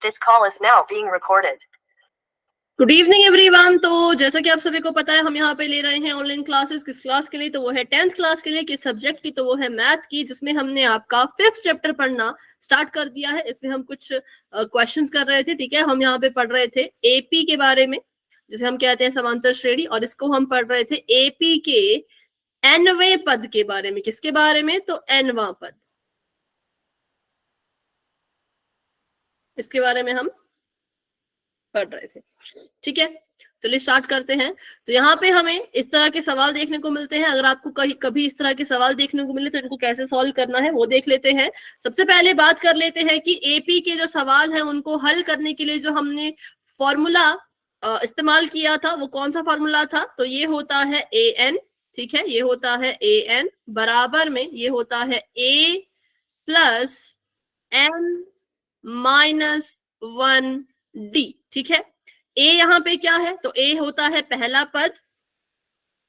This call is now being recorded. Good evening everyone. तो जैसा कि आप सभी को पता है, हम यहाँ पे ले रहे हैं ऑनलाइन क्लासेस। किस क्लास के लिए? तो वो है 10th क्लास के लिए। किस सब्जेक्ट की? तो वो है मैथ की, जिसमें हमने आपका 5th चैप्टर पढ़ना स्टार्ट कर दिया है। इसमें हम कुछ क्वेश्चंस कर रहे थे, ठीक है। हम यहाँ पे पढ़ रहे थे एपी के बारे में, जिसे हम कहते हैं समांतर श्रेणी, और इसको हम पढ़ रहे थे एपी के nवें पद के बारे में। किसके बारे में? तो nवां पद, इसके बारे में हम पढ़ रहे थे, ठीक है। चलिए स्टार्ट करते हैं। तो यहाँ पे हमें इस तरह के सवाल देखने को मिलते हैं। अगर आपको कभी इस तरह के सवाल देखने को मिले तो इनको कैसे सॉल्व करना है वो देख लेते हैं। सबसे पहले बात कर लेते हैं कि एपी के जो सवाल हैं उनको हल करने के लिए जो हमने फॉर्मूला इस्तेमाल किया था वो कौन सा फॉर्मूला था? तो ये होता है ए एन, ठीक है। ये होता है ए एन बराबर में ये होता है ए प्लस एन माइनस 1d, ठीक है। ए यहाँ पे क्या है? तो ए होता है पहला पद।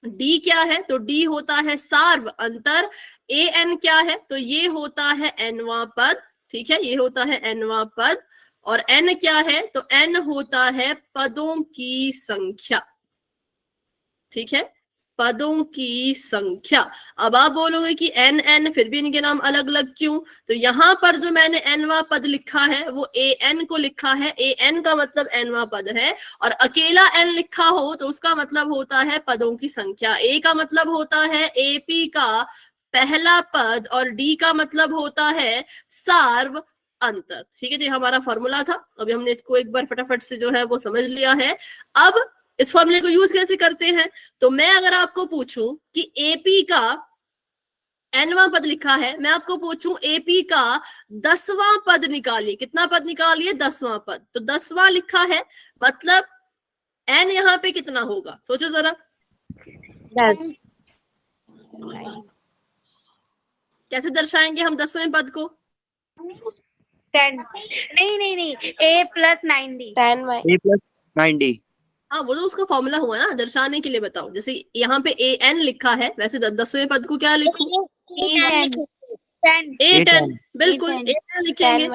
डी क्या है? तो डी होता है सार्व अंतर। ए एन क्या है? तो ये होता है एनवां पद, ठीक है। ये होता है एनवां पद। और एन क्या है? तो एन होता है पदों की संख्या, ठीक है, पदों की संख्या। अब आप बोलोगे कि एन एन फिर भी इनके नाम अलग अलग क्यों? तो यहाँ पर जो मैंने एनवा पद लिखा है वो ए एन को लिखा है। ए एन का मतलब एनवा पद है, और अकेला एन लिखा हो तो उसका मतलब होता है पदों की संख्या। ए का मतलब होता है एपी का पहला पद, और डी का मतलब होता है सार्व अंतर, ठीक है। तो हमारा फॉर्मूला था। अभी हमने इसको एक बार फटाफट से जो है वो समझ लिया है। अब इस फॉर्मूले को यूज कैसे करते हैं? तो मैं अगर आपको पूछूं कि एपी का एनवां पद लिखा है, मैं आपको पूछूं एपी का 10वां पद निकालिए। कितना पद निकालिए? 10वां पद। तो 10वां लिखा है, मतलब एन यहाँ पे कितना होगा? सोचो जरा। 10। कैसे दर्शाएंगे हम 10वें पद को? 10 नहीं a plus 9d। 10 a plus 9d। हाँ, वो तो उसका फॉर्मूला हुआ ना, दर्शाने के लिए बताओ। जैसे यहाँ पे ए एन लिखा है, वैसे 10वें पद को क्या लिखूं? ए टेन, बिल्कुल ए टेन लिखेंगे,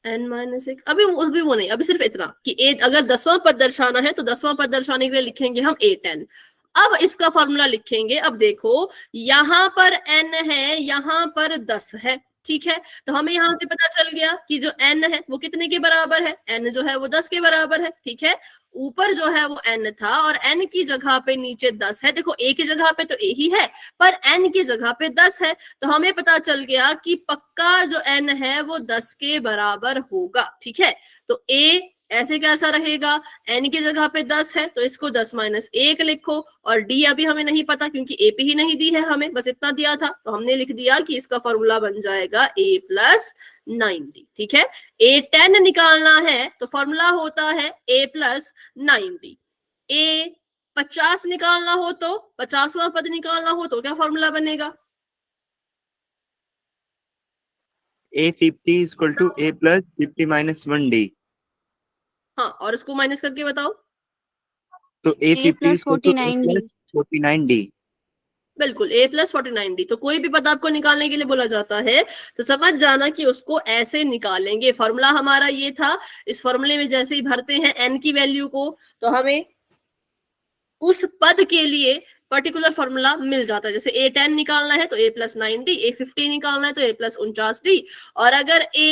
एन माइनस एक। अभी वो नहीं, अभी सिर्फ इतना कि ए, अगर 10वां पद दर्शाना है तो 10वां पद दर्शाने के लिए लिखेंगे हम ए टेन। अब इसका फॉर्मूला लिखेंगे। अब देखो, यहाँ पर n है, यहाँ पर 10 है, ठीक है। तो हमें यहाँ से पता चल गया कि जो n है वो कितने के बराबर है? n जो है वो 10 के बराबर है, ठीक है। ऊपर जो है वो n था, और n की जगह पे नीचे 10 है। देखो a की जगह पे तो a ही है, पर n की जगह पे 10 है। तो हमें पता चल गया कि पक्का जो n है वो 10 के बराबर होगा, ठीक है। तो a ऐसे कैसा रहेगा? n की जगह पे 10 है तो इसको 10 माइनस 1 लिखो, और d अभी हमें नहीं पता क्योंकि a पे ही नहीं दी है, हमें बस इतना दिया था। तो हमने लिख दिया कि इसका फॉर्मूला बन जाएगा a प्लस 9d, ठीक है। a 10 निकालना है तो फॉर्मूला होता है a प्लस 9d। a 50 निकालना हो तो 50वां पद निकालना हो तो क्या फॉर्मूला बनेगा? a 50 equal to a plus 50 minus 1d। हाँ, और उसको माइनस करके बताओ। तो a 50 equal to a plus 49d। बिल्कुल, a प्लस 49d। तो कोई भी पद आपको निकालने के लिए बोला जाता है तो समझ जाना कि उसको ऐसे निकालेंगे। फॉर्मूला हमारा ये था। इस फॉर्मूले में जैसे ही भरते हैं n की वैल्यू को, तो हमें उस पद के लिए पर्टिकुलर फॉर्मूला मिल जाता है। जैसे a 10 निकालना है तो a प्लस 9d, a 50 निकालना है तो a प्लस 49d, और अगर a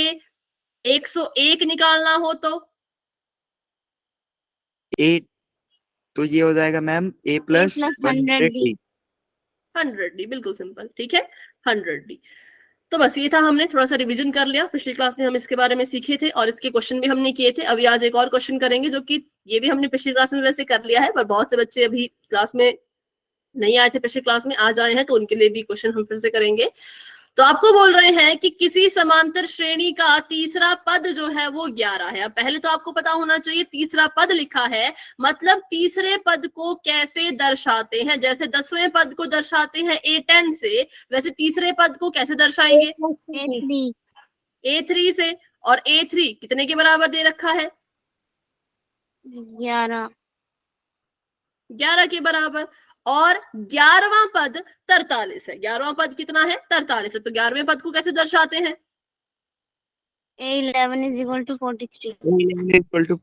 101 निकालना हो तो a, तो ये हो जाएगा ma'am a plus 100d। 100d, बिल्कुल सिंपल, ठीक है, 100d। तो बस ये था, हमने थोड़ा सा रिवीजन कर लिया। पिछली क्लास में हम इसके बारे में सीखे थे और इसके क्वेश्चन भी हमने किए थे। अभी आज एक और क्वेश्चन करेंगे जो कि ये भी हमने पिछली क्लास में वैसे कर लिया है, पर बहुत से बच्चे अभी क्लास में नहीं आए थे, पिछली क्लास में आज आए हैं, तो उनके लिए भी क्वेश्चन हम फिर से करेंगे। तो आपको बोल रहे हैं कि किसी समांतर श्रेणी का तीसरा पद जो है वो 11 है। अब पहले तो आपको पता होना चाहिए तीसरा पद लिखा है, मतलब तीसरे पद को कैसे दर्शाते हैं। जैसे 10वें पद को दर्शाते हैं a10 से, वैसे तीसरे पद को कैसे दर्शाएंगे? a3 से। और a3 कितने के बराबर दे रखा है? 11 के बराबर। और 11वां पद 43 है। 11वां पद कितना है? 43 है। तो 11वें पद को कैसे दर्शाते हैं? A11 is equal to 43. A11 is equal to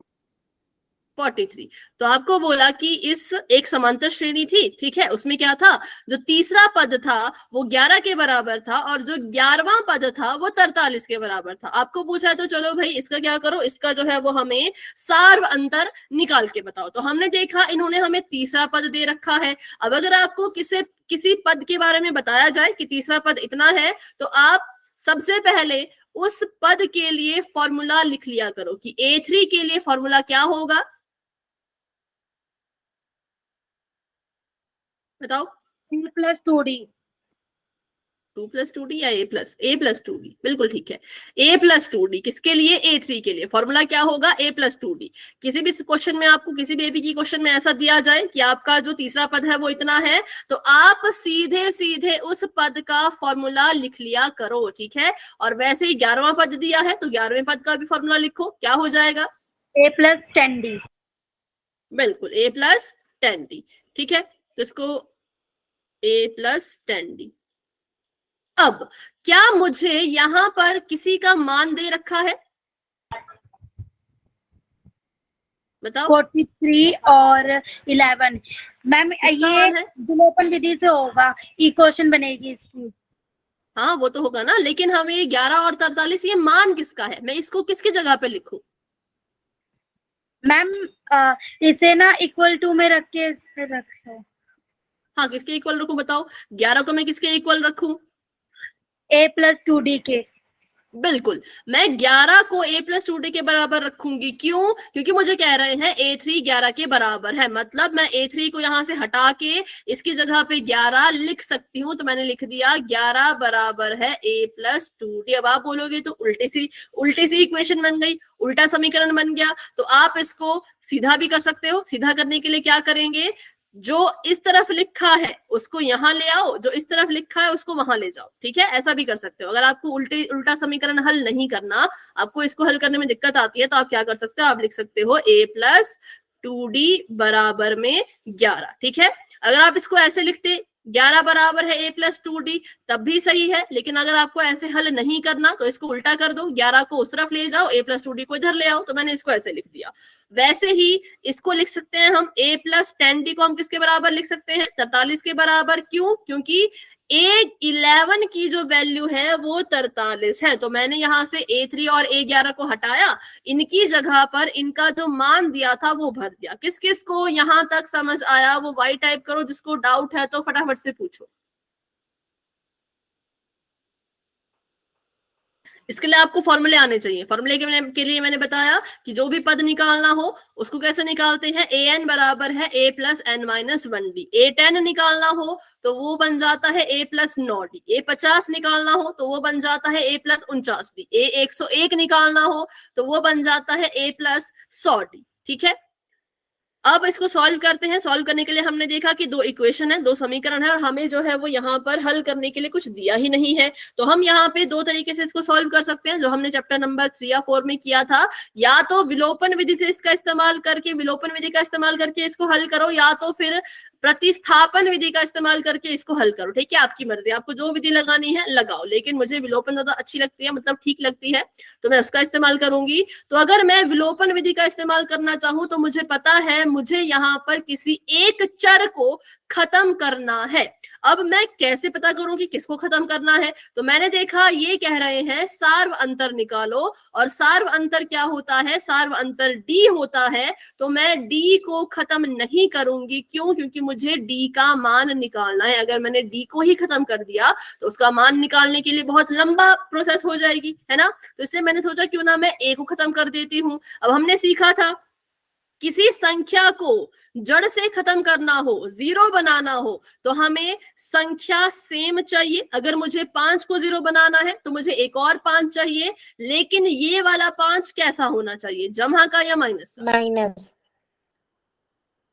43। तो आपको बोला कि इस एक समांतर श्रेणी थी, ठीक है, उसमें क्या था, जो तीसरा पद था वो 11 के बराबर था और जो 11वां पद था वो 43 के बराबर था। आपको पूछा तो चलो भाई इसका क्या करो, इसका जो है वो हमें सार्व अंतर निकाल के बताओ। तो हमने देखा इन्होंने हमें तीसरा पद दे रखा है। अब अगर आपको किसी पद के बारे में बताया जाए कि तीसरा पद इतना है, तो आप सबसे पहले उस पद के लिए फॉर्मूला लिख लिया करो कि A3 के लिए फॉर्मूला क्या होगा, बताओ। A plus 2D. 2 + 2D या A + 2D, बिल्कुल ठीक है। A + 2D किसके लिए, A3 के लिए। फॉर्मूला क्या होगा, A + 2D। किसी भी क्वेश्चन में आपको, किसी भी एपी की क्वेश्चन में ऐसा दिया जाए कि आपका जो तीसरा पद है वो इतना है, तो आप सीधे सीधे उस पद का फॉर्मूला लिख लिया करो, ठीक है। और वैसे ही 11वां पद दिया है तो 11वें पद का भी फॉर्मूला लिखो, क्या हो जाएगा, A plus 10D. बिल्कुल A + 10D, ठीक है। तो इसको A + 10D। अब क्या मुझे यहां पर किसी का मान दे रखा है, बताओ। 43 और 11। मैम किसका ये मान है? विलोपन विधि से होगा, इक्वेशन बनेगी इसकी। हाँ वो तो होगा ना, लेकिन हमें 11 और 43 ये मान किसका है, मैं इसको किसकी जगह पे लिखूं? मैम इसे ना इक्वल टू में रख के रखो। हाँ किसके इक्वल रखूं बताओ, 11 को मैं किसके इक्वल रखूं? A plus 2D के। बिल्कुल, मैं 11 को A + 2D के बराबर रखूंगी। क्यों? क्योंकि मुझे कह रहे हैं A3 11 के बराबर है, मतलब मैं A3 को यहां से हटा के इसकी जगह पे 11 लिख सकती हूँ। तो मैंने लिख दिया 11 बराबर है A + 2D। अब आप बोलोगे तो उल्टी सी इक्वेशन बन गई, उल्टा समीकरण बन गया। तो आप इसको सीधा भी कर सकते हो। सीधा करने के लिए क्या करेंगे, जो इस तरफ लिखा है उसको यहां ले आओ, जो इस तरफ लिखा है उसको वहां ले जाओ, ठीक है। ऐसा भी कर सकते हो। अगर आपको उल्टा समीकरण हल नहीं करना, आपको इसको हल करने में दिक्कत आती है, तो आप क्या कर सकते हो, आप लिख सकते हो A + 2D बराबर में 11, ठीक है। अगर आप इसको ऐसे लिखते 11 बराबर है A + 2D तब भी सही है, लेकिन अगर आपको ऐसे हल नहीं करना तो इसको उल्टा कर दो, 11 को उस तरफ ले जाओ, A + 2D को इधर ले आओ। तो मैंने इसको ऐसे लिख दिया। वैसे ही इसको लिख सकते हैं हम A + 10D को हम किसके बराबर लिख सकते हैं, 43 के बराबर। क्यों? क्योंकि A11 की जो वैल्यू है वो 43 है। तो मैंने यहां से A3 और A11 को हटाया, इनकी जगह पर इनका जो मान दिया था वो भर दिया। किस किस को यहां तक समझ आया वो वाई टाइप करो, जिसको डाउट है तो फटाफट से पूछो। इसके लिए आपको फॉर्मूले आने चाहिए। फॉर्मूले के लिए मैंने बताया कि जो भी पद निकालना हो उसको कैसे निकालते हैं, an बराबर है A + n-1d। A10 निकालना हो तो वो बन जाता है A + 9d। A50 निकालना हो तो वो बन जाता है A + 49d। A101 निकालना हो तो वो बन जाता है A + 100d, ठीक है। अब इसको सॉल्व करते हैं। सॉल्व करने के लिए हमने देखा कि दो इक्वेशन है, दो समीकरण है, और हमें जो है वो यहाँ पर हल करने के लिए कुछ दिया ही नहीं है। तो हम यहाँ पे दो तरीके से इसको सॉल्व कर सकते हैं, जो हमने चैप्टर नंबर 3 या 4 में किया था। या तो विलोपन विधि से इसका इस्तेमाल करके, विलोपन विधि का इस्तेमाल करके इसको हल करो, या तो फिर प्रतिस्थापन विधि का इस्तेमाल करके इसको हल करो, ठीक है। आपकी मर्जी, आपको जो विधि लगानी है लगाओ, लेकिन मुझे विलोपन ज्यादा अच्छी लगती है, मतलब ठीक लगती है, तो मैं उसका इस्तेमाल करूंगी। तो अगर मैं विलोपन विधि का इस्तेमाल करना चाहूं तो मुझे पता है मुझे यहाँ पर किसी एक चर को खत्म करना है। अब मैं कैसे पता करूं कि किसको खत्म करना है? तो मैंने देखा ये कह रहे हैं सार्व अंतर निकालो, और सार्व अंतर क्या होता है, सार्व अंतर D होता है। तो मैं D को खत्म नहीं करूंगी। क्यों? क्योंकि मुझे D का मान निकालना है। अगर मैंने D को ही खत्म कर दिया तो उसका मान निकालने के लिए बहुत लंबा प्रोसेस हो जाएगी, है ना। तो इसलिए मैंने सोचा क्यों ना मैं A को खत्म कर देती हूँ। अब हमने सीखा था किसी संख्या को जड़ से खत्म करना हो, 0 बनाना हो, तो हमें संख्या सेम चाहिए। अगर मुझे 5 को 0 बनाना है तो मुझे एक और 5 चाहिए, लेकिन ये वाला 5 कैसा होना चाहिए, जमा का या माइनस का?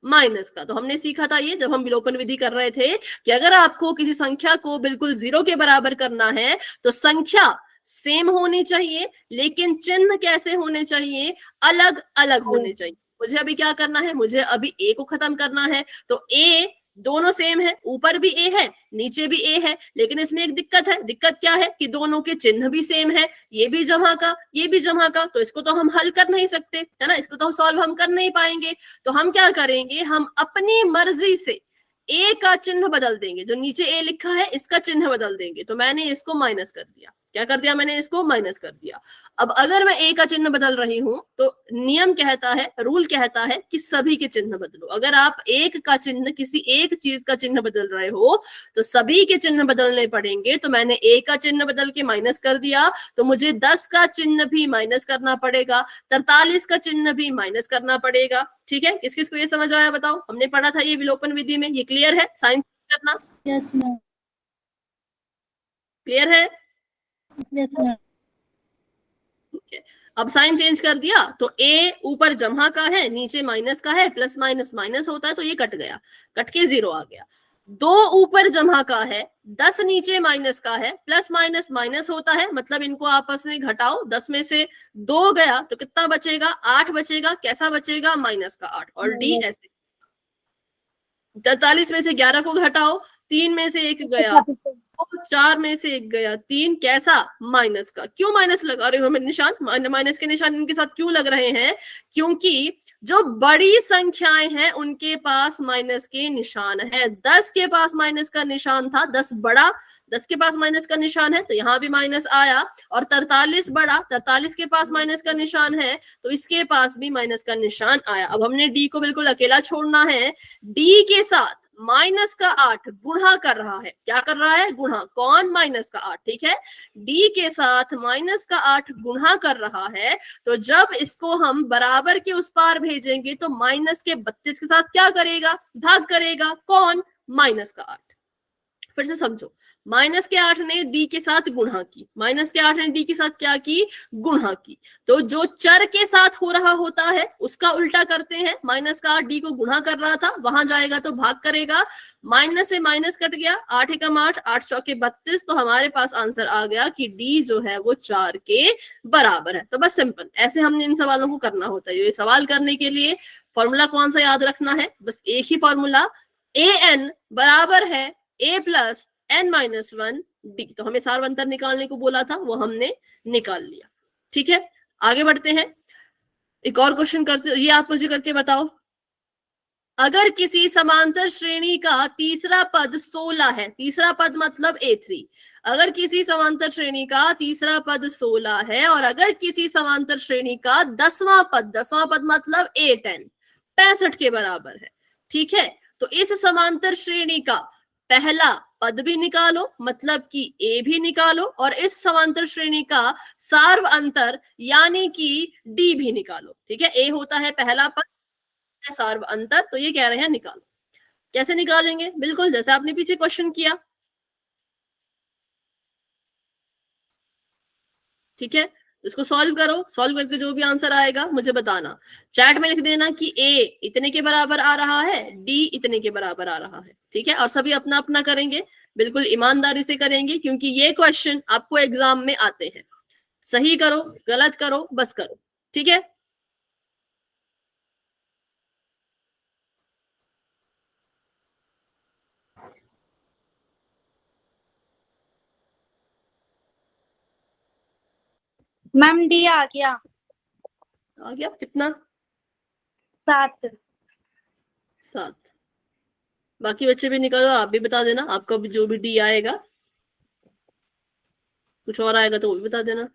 माइनस का। तो हमने सीखा था ये जब हम विलोपन विधि कर रहे थे कि अगर आपको किसी संख्या को बिल्कुल 0 के बराबर करना है तो संख्या सेम होनी चाहिए, लेकिन चिन्ह कैसे होने चाहिए, अलग अलग होने चाहिए। मुझे अभी क्या करना है, मुझे अभी A को खत्म करना है। तो A दोनों सेम है, ऊपर भी ए है नीचे भी ए है, लेकिन इसमें एक दिक्कत है। दिक्कत क्या है कि दोनों के चिन्ह भी सेम है, ये भी जमा का ये भी जमा का, तो इसको तो हम हल कर नहीं सकते है ना, इसको तो सॉल्व हम कर नहीं पाएंगे। तो हम क्या करेंगे, हम अपनी मर्जी से ए का चिन्ह बदल देंगे, जो नीचे ए लिखा है इसका चिन्ह बदल देंगे। तो मैंने इसको माइनस कर दिया, क्या कर दिया मैंने, इसको माइनस कर दिया। अब अगर मैं ए का चिन्ह बदल रही हूं तो नियम कहता है, रूल कहता है कि सभी के चिन्ह बदलो। अगर आप एक का चिन्ह, किसी एक चीज का चिन्ह बदल रहे हो तो सभी के चिन्ह बदलने पड़ेंगे। तो मैंने ए का चिन्ह बदल के माइनस कर दिया, तो मुझे 10 का चिन्ह भी माइनस करना पड़ेगा, 43 का चिन्ह भी माइनस करना पड़ेगा। ठीक है, किस किस को ये समझ आया बताओ, हमने पढ़ा था ये विलोपन विधि में, ये क्लियर है, साइन करना यस मैम, क्लियर है। Yes ma'am. ठीक है, अब साइन चेंज कर दिया तो ए ऊपर जमा का है नीचे माइनस का है, प्लस माइनस माइनस होता है तो ये कट गया, कट के 0 आ गया। 2 ऊपर जमा का है, 10 नीचे माइनस का है, प्लस माइनस माइनस होता है, मतलब इनको आपस में घटाओ, 10 में से 2 गया तो कितना बचेगा, 8 बचेगा। कैसा बचेगा, माइनस का 8। और डी ऐसे 43 में से 11 को घटाओ, 3 में से 1 गया, 4 में से 1 गया, 3 कैसा, माइनस का। क्यों माइनस लगा रहे हो मैं निशान, माइनस के निशान इनके साथ क्यों लग रहे हैं, क्योंकि जो बड़ी संख्याएं हैं उनके पास माइनस के निशान है। 10 के पास माइनस का निशान था, 10 बड़ा, 10 के पास माइनस का निशान है तो यहाँ भी माइनस आया। और 43 बड़ा, 43 के पास माइनस का निशान है तो इसके पास भी माइनस का निशान आया। अब हमने डी को बिल्कुल अकेला छोड़ना है। डी के साथ माइनस का 8 गुणा कर रहा है, क्या कर रहा है, गुणा। कौन, माइनस का 8। ठीक है, डी के साथ माइनस का 8 गुणा कर रहा है, तो जब इसको हम बराबर के उस पार भेजेंगे तो माइनस के 32 के साथ क्या करेगा, भाग करेगा। कौन, माइनस का 8। फिर से समझो, माइनस के 8 ने डी के साथ गुणा की, माइनस के 8 ने डी के साथ क्या की, गुणा की। तो जो चर के साथ हो रहा होता है उसका उल्टा करते हैं। माइनस का 8 डी को गुणा कर रहा था, वहां जाएगा तो भाग करेगा, माइनस से माइनस कट गया, 8 एकम 8, 8 चौके 32। तो हमारे पास आंसर आ गया कि डी जो है वो 4 के बराबर है। तो बस सिंपल ऐसे हमने इन सवालों को करना होता है। ये सवाल करने के लिए फॉर्मूला कौन सा याद रखना है, बस एक ही फॉर्मूला, ए एन बराबर है ए प्लस n माइनस 1 डी। तो हमें सार्वंतर निकालने को बोला था, वो हमने निकाल लिया। ठीक है, आगे बढ़ते हैं, एक और क्वेश्चन करते, ये आप मुझे करके बताओ। अगर किसी समांतर श्रेणी का तीसरा पद 16 है, तीसरा पद मतलब A3, अगर किसी समांतर श्रेणी का तीसरा पद 16 है और अगर किसी समांतर श्रेणी का 10वां पद मतलब A10 65 के बराबर है। ठीक है, तो इस समांतर श्रेणी का पहला पद भी निकालो, मतलब कि ए भी निकालो, और इस समांतर श्रेणी का सार्व अंतर यानी कि डी भी निकालो। ठीक है, ए होता है पहला पद, सार्व अंतर, तो ये कह रहे हैं निकालो। कैसे निकालेंगे, बिल्कुल जैसे आपने पीछे क्वेश्चन किया। ठीक है, इसको सॉल्व करो, सॉल्व करके जो भी आंसर आएगा मुझे बताना, चैट में लिख देना कि ए इतने के बराबर आ रहा है, डी इतने के बराबर आ रहा है। ठीक है, और सभी अपना अपना करेंगे, बिल्कुल ईमानदारी से करेंगे, क्योंकि ये क्वेश्चन आपको एग्जाम में आते हैं। सही करो गलत करो बस करो। ठीक है, मैम डी आ गया, आ गया कितना, 7। 7। बाकी बच्चे भी निकालो, आप भी बता देना, आपका भी जो भी डी आएगा, कुछ और आएगा तो वो भी बता देना।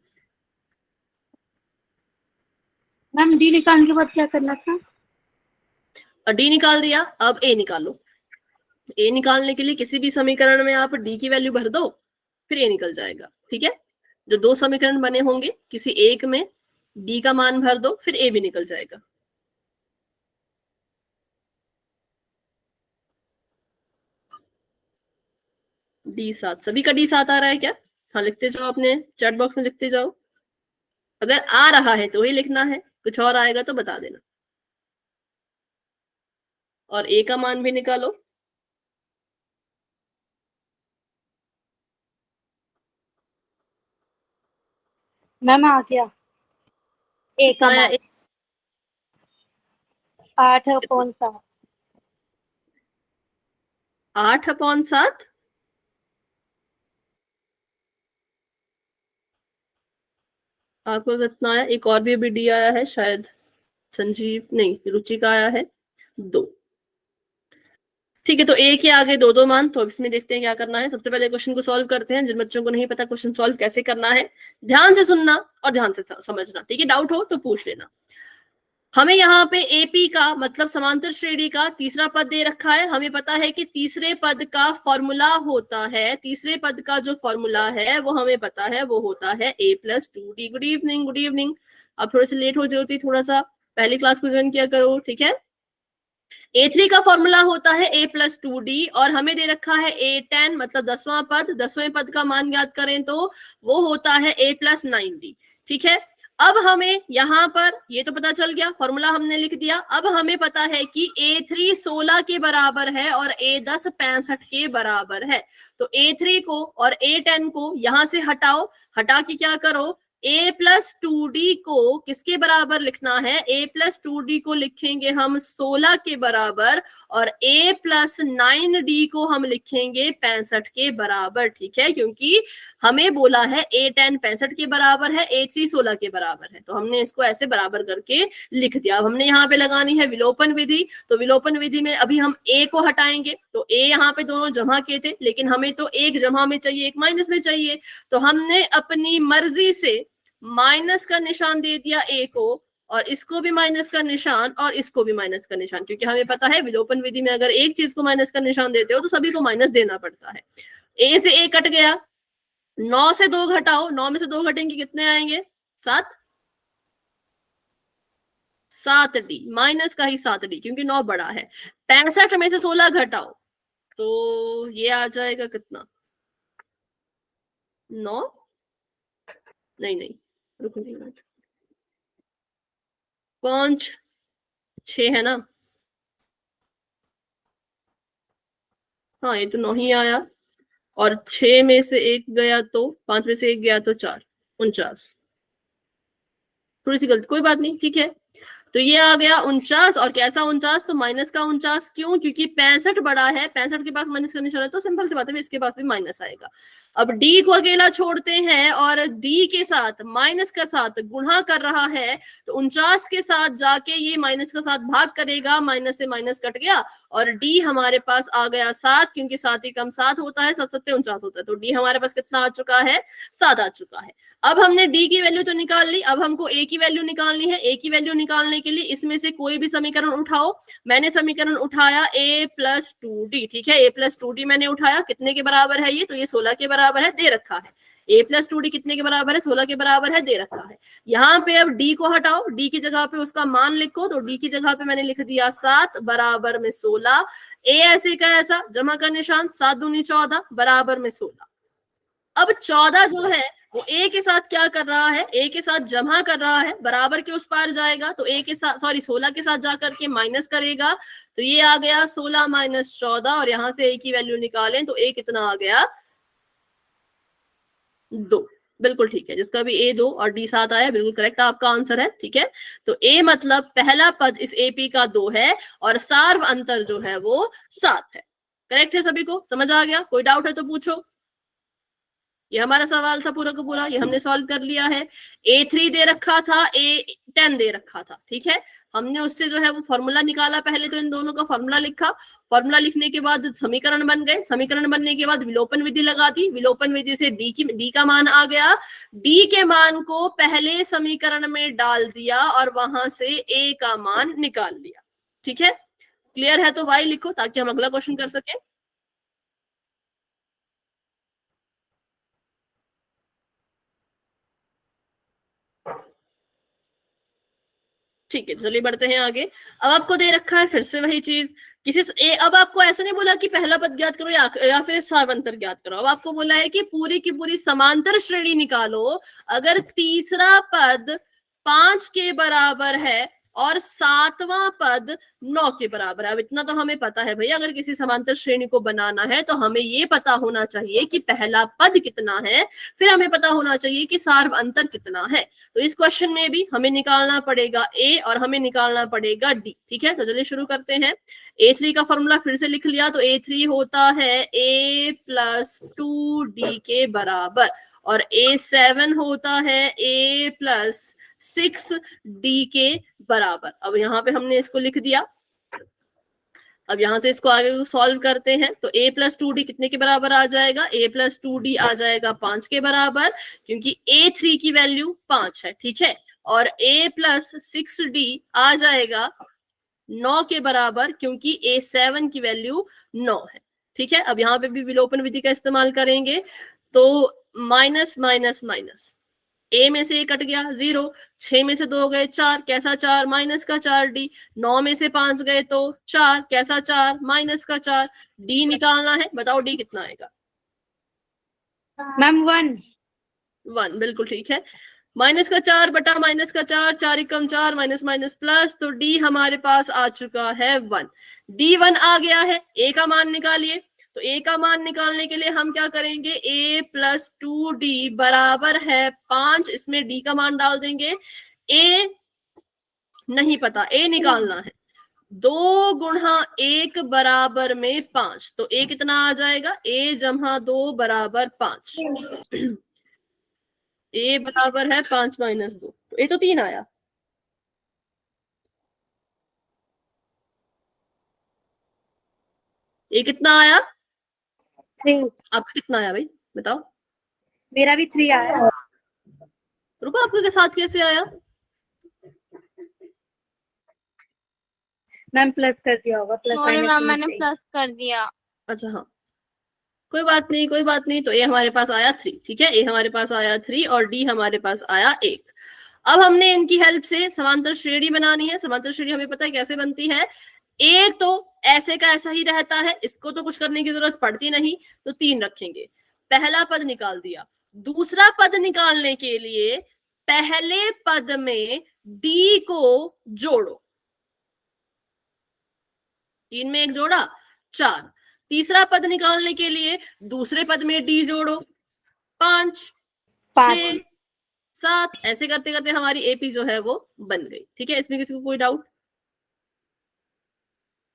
मैम डी निकालने के बाद क्या करना था, और डी निकाल दिया, अब ए निकालो। ए निकालने के लिए किसी भी समीकरण में आप डी की वैल्यू भर दो, फिर ए निकल जाएगा। ठीक है, जो 2 समीकरण बने होंगे किसी एक में डी का मान भर दो, फिर ए भी निकल जाएगा। डी 7, सभी का डी 7 आ रहा है क्या, हाँ लिखते जाओ, अपने चैट बॉक्स में लिखते जाओ। अगर आ रहा है तो ही लिखना है, कुछ और आएगा तो बता देना। और ए का मान भी निकालो। मैम आ गया, ए का आया मान 8/7। 8/7 आपको कितना आया? एक और भी अभी डी आया है, शायद संजीव नहीं रुचि का आया है 2। ठीक है, तो ए के आगे 2 मान। तो अब इसमें देखते हैं क्या करना है। सबसे पहले क्वेश्चन को सॉल्व करते हैं। जिन बच्चों को नहीं पता क्वेश्चन सॉल्व कैसे करना है, ध्यान से सुनना और ध्यान से समझना, ठीक है। डाउट हो तो पूछ लेना। हमें यहाँ पे एपी का मतलब समांतर श्रेणी का तीसरा पद दे रखा है। हमें पता है कि तीसरे पद का फॉर्मूला होता है, तीसरे पद का जो फॉर्मूला है वो हमें पता है, वो होता है a+2d। Good evening, good evening. अब थोड़े से लेट हो जाती, थोड़ा सा पहली क्लास को ज्वाइन किया करो, ठीक है। A3 का फॉर्मूला होता है a+2d और हमें दे रखा है a10 मतलब 10वां पद। 10वें पद का मान याद करें तो वो होता है a+9d, ठीक है। अब हमें यहाँ पर ये तो पता चल गया, फॉर्मूला हमने लिख दिया। अब हमें पता है कि a3 16 के बराबर है और a10 65 के बराबर है। तो a3 को और a10 को यहां से हटाओ, हटा के क्या करो, a+2d को किसके बराबर लिखना है, a+2d को लिखेंगे हम 16 के बराबर और a+9d को हम लिखेंगे 65 के बराबर, ठीक है। क्योंकि हमें बोला है a10 65 के बराबर है, a3 16 के बराबर है, तो हमने इसको ऐसे बराबर करके लिख दिया। अब हमने यहाँ पे लगानी है विलोपन विधि। तो विलोपन विधि में अभी हम a को हटाएंगे, तो a यहाँ पे दोनों जमा के थे, लेकिन हमें तो एक जमा में चाहिए, एक माइनस में चाहिए। तो हमने अपनी मर्जी से माइनस का निशान दे दिया a को, और इसको भी माइनस का निशान और इसको भी माइनस का निशान, क्योंकि हमें पता है विलोपन विधि में अगर एक चीज को माइनस का निशान देते हो तो सभी को माइनस देना पड़ता है। a से a कट गया, 9 से 2 घटाओ, 9 में से 2 घटेंगे कितने आएंगे, 7। 7d माइनस का ही 7d, क्योंकि 9 बड़ा है। 65 में से 16 घटाओ तो ये आ जाएगा कितना, 9 नहीं रुको, 5 6 है ना, हाँ ये तो 9 ही आया, और 6 में से 1 गया तो 5 में से 1 गया तो 4, 49। थोड़ी सी गलती, कोई बात नहीं, ठीक है। तो ये आ गया 49, और कैसा 49, तो माइनस का 49। क्यों, क्योंकि 65 बड़ा है, 65 के पास माइनस का निशान है, तो सिंपल सी बात है इसके पास भी माइनस आएगा। अब d को अकेला छोड़ते हैं और d के साथ माइनस का साथ गुणा कर रहा है, तो 49 के साथ जाके ये माइनस का साथ भाग करेगा, माइनस से माइनस कट गया और d हमारे पास आ गया 7, क्योंकि 7 ही कम 7 होता है, 7 7 49 होता है। तो d हमारे पास कितना आ चुका है, 7 आ चुका है। अब हमने d की वैल्यू तो निकाल ली, अब हमको a की वैल्यू निकालनी है। a की वैल्यू निकालने के लिए इसमें से कोई भी समीकरण उठाओ। मैंने समीकरण उठाया a+2d, ठीक है। a+2d मैंने उठाया, कितने के बराबर है ये, तो ये 16 के बराबर है, दे रखा है। a+2d कितने के बराबर है, 16 के बराबर है, दे रखा है। यहाँ पे अब d को हटाओ, d की जगह पे उसका मान लिखो, तो d की जगह पे मैंने लिख दिया 7 बराबर में 16। a ऐसे का ऐसा, जमा का निशान, 7 दूनी 14 बराबर में 16। अब 14 जो है वो a के साथ क्या कर रहा है, a के साथ जमा कर रहा है, बराबर के उस पार जाएगा, तो a के साथ 16 के साथ जाकर के माइनस करेगा, तो ये आ गया 16 - 14, और यहां से a की वैल्यू निकालें तो a कितना आ गया, 2। बिल्कुल ठीक है, जिसका भी a 2 और d 7 आया, बिल्कुल करेक्ट आपका आंसर है, ठीक है। तो a मतलब पहला पद इस AP का 2 है और सार्व अंतर जो है वो 7 है। करेक्ट है, सभी को समझ आ गया? कोई डाउट है तो पूछो। ये हमारा सवाल था पूरा का पूरा, ये हमने सॉल्व कर लिया है। a3 दे रखा था, a10 दे रखा था, ठीक है। हमने उससे जो है वो फॉर्मूला निकाला, पहले तो इन दोनों का फॉर्मूला लिखा, फॉर्मूला लिखने के बाद समीकरण बन गए, समीकरण बनने के बाद विलोपन विधि लगा दी, विलोपन विधि से d का मान आ गया, d के मान को पहले समीकरण में डाल दिया और वहां से a का मान निकाल लिया, ठीक है। क्लियर है तो y लिखो ताकि हम अगला क्वेश्चन कर सके। ठीक है, चलिए बढ़ते हैं आगे। अब आपको दे रखा है फिर से वही चीज, अब आपको ऐसा नहीं बोला कि पहला पद ज्ञात करो या फिर सार्वंतर ज्ञात करो। अब आपको बोला है कि पूरी की पूरी समांतर श्रेणी निकालो। अगर तीसरा पद 5 के बराबर है और सातवां पद 9 के बराबर है। अब इतना तो हमें पता है भैया, अगर किसी समांतर श्रेणी को बनाना है तो हमें ये पता होना चाहिए कि पहला पद कितना है, फिर हमें पता होना चाहिए कि सार्व अंतर कितना है। तो इस क्वेश्चन में भी हमें निकालना पड़ेगा ए और हमें निकालना पड़ेगा डी। ठीक है, तो चलिए शुरू करते हैं। A3 का फॉर्मूला फिर से लिख लिया, तो A3 होता है A प्लस 2D के बराबर, और A7 होता है A प्लस 6D के बराबर। अब यहाँ पे हमने इसको लिख दिया। अब यहां से इसको आगे सॉल्व करते हैं, तो A प्लस 2D कितने के बराबर आ जाएगा? A प्लस 2D आ जाएगा 5 के बराबर, क्योंकि A3 की वैल्यू 5 है। ठीक है, और A प्लस 6D आ जाएगा 9 के बराबर, क्योंकि A7 की वैल्यू 9 है। ठीक है, अब यहाँ पे भी विलोपन विधि का इस्तेमाल करेंगे, तो माइनस माइनस माइनस, A में से 1 कट गया 0, 6 में से 2 गए 4, कैसा 4? माइनस का 4D, 9 में से 5 गए तो 4, कैसा 4? माइनस का 4। D निकालना है, बताओ D कितना आएगा? मैम 1। 1, बिल्कुल ठीक है। माइनस का 4 बटा माइनस का 4, 4 एकम 4, माइनस माइनस प्लस, तो D हमारे पास आ चुका है 1। D1 आ गया है। A का मान निकालिए, तो A का मान निकालने के लिए हम क्या करेंगे? A प्लस 2D बराबर है 5, इसमें D का मान डाल देंगे। A नहीं पता, A निकालना है। 2 गुणा 1 बराबर में 5, तो A कितना आ जाएगा? A जमा 2 बराबर 5। A बराबर है 5 माइनस 2, तो A तो 3 आया। A कितना आया? 3। आपका कितना आया भाई, बताओ? मेरा भी 3 आया। रुको, आपके के साथ कैसे आया? मैम प्लस कर दिया होगा, प्लस सॉरी माइनस मैम, की मैंने मिस्टेक। प्लस कर दिया। अच्छा हाँ, कोई बात नहीं कोई बात नहीं। तो A हमारे पास आया 3। ठीक है, A हमारे पास आया 3 और D हमारे पास आया 1। अब हमने इनकी हेल्प से समांतर श्रेणी बनानी है। समांतर श्रेणी हमें पता है कैसे बनती है। एक तो ऐसे का ऐसा ही रहता है, इसको तो कुछ करने की जरूरत पड़ती नहीं, तो 3 रखेंगे। पहला पद निकाल दिया। दूसरा पद निकालने के लिए पहले पद में D को जोड़ो, 3 में 1 जोड़ा 4। तीसरा पद निकालने के लिए दूसरे पद में D जोड़ो, 5 6 7। ऐसे करते करते हमारी एपी जो है वो बन गई। ठीक है, इसमें किसी को कोई डाउट,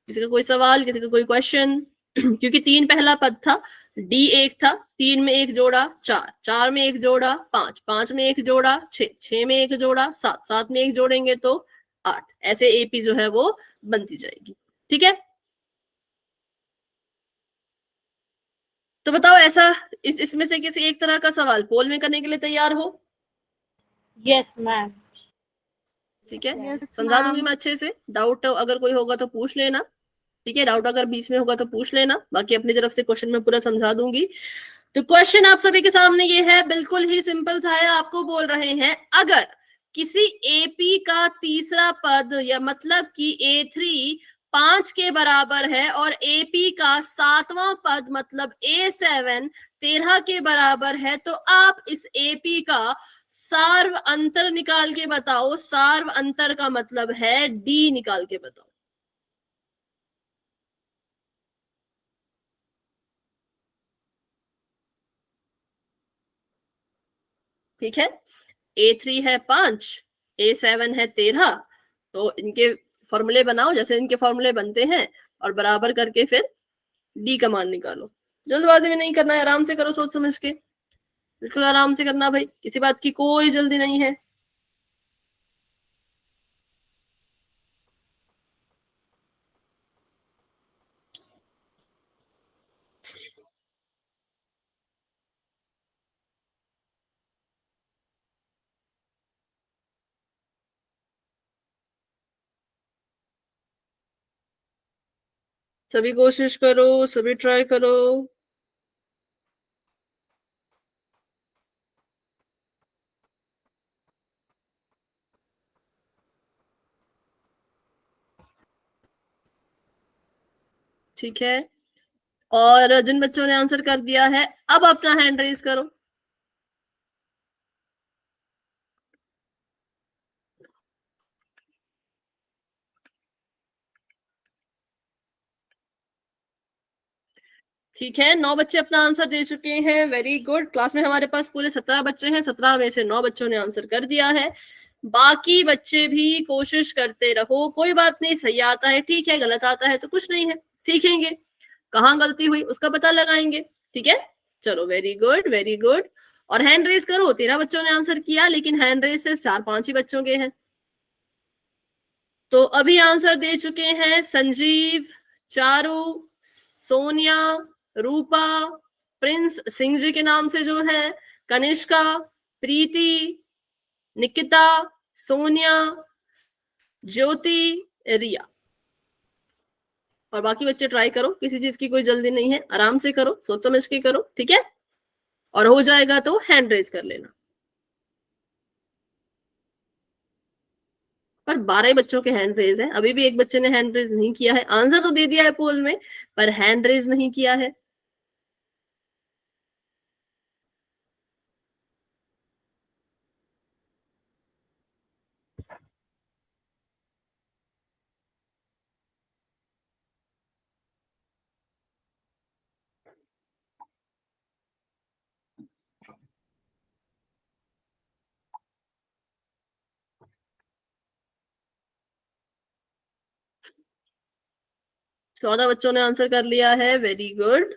किसी का कोई सवाल, किसी का कोई क्वेश्चन? क्योंकि 3 पहला पद था, D 1 था, 3 में 1 जोड़ा 4, 4 में 1 जोड़ा 5, 5 में 1 जोड़ा 6, 6 में 1 जोड़ा 7, 7 में 1 जोड़ेंगे तो 8। ऐसे एपी जो है वो बनती जाएगी। ठीक है, तो बताओ ऐसा इसमें से किसी एक तरह का सवाल पोल में करने के लिए तैयार हो? Yes ma'am. ठीक है, Yes, समझा ma'am. दूंगी मैं अच्छे से। डाउट अगर कोई होगा तो पूछ लेना। ठीक है, डाउट अगर बीच में होगा तो पूछ लेना, बाकी अपनी तरफ से क्वेश्चन में पूरा समझा दूंगी। तो क्वेश्चन आप सभी के सामने ये है, बिल्कुल ही सिंपल सा है। आपको बोल रहे हैं अगर किसी एपी का तीसरा पद, या मतलब कि A3 5 के बराबर है और एपी का 7वां पद मतलब A7 13 के बराबर है, तो आप इस एपी का सार्व अंतर निकाल के बताओ। सार्व अंतर का मतलब है D निकाल के बताओ। ठीक है, A3 है 5, A7 है 13, तो इनके फॉर्मूले बनाओ जैसे इनके फॉर्मूले बनते हैं, और बराबर करके फिर D का मान निकालो। जल्दबाजी में नहीं करना है, आराम से करो, सोच समझ के, बिल्कुल आराम से करना भाई, किसी बात की कोई जल्दी नहीं है। सभी कोशिश करो, सभी ट्राई करो। ठीक है, और जिन बच्चों ने आंसर कर दिया है अब अपना हैंड रेज करो। ठीक है, 9 बच्चे अपना आंसर दे चुके हैं, वेरी गुड। क्लास में हमारे पास पूरे 17 बच्चे हैं, 17 में से 9 बच्चों ने आंसर कर दिया है। बाकी बच्चे भी कोशिश करते रहो, कोई बात नहीं, सही आता है ठीक है, गलत आता है तो कुछ नहीं है, सीखेंगे कहाँ गलती हुई उसका पता लगाएंगे। ठीक है, चलो वेरी गुड वेरी गुड। और हैंड रेज करो, 13 बच्चों ने आंसर किया, लेकिन हैंड रेज सिर्फ 4-5 ही बच्चों के हैं। तो अभी आंसर दे चुके हैं संजीव, चारू, सोनिया, रूपा, प्रिंस सिंह जी के नाम से जो है, कनिष्का, प्रीति, निकिता, सोनिया, ज्योति, रिया। और बाकी बच्चे ट्राई करो, किसी चीज की कोई जल्दी नहीं है, आराम से करो, सोच समझ के करो। ठीक है, और हो जाएगा तो हैंड रेज कर लेना। पर 12 बच्चों के हैंड रेज है, अभी भी एक बच्चे ने हैंड रेज नहीं किया है। आंसर तो दे दिया है पोल में, पर हैंड रेज नहीं किया है। चौदह बच्चों ने आंसर कर लिया है, वेरी गुड।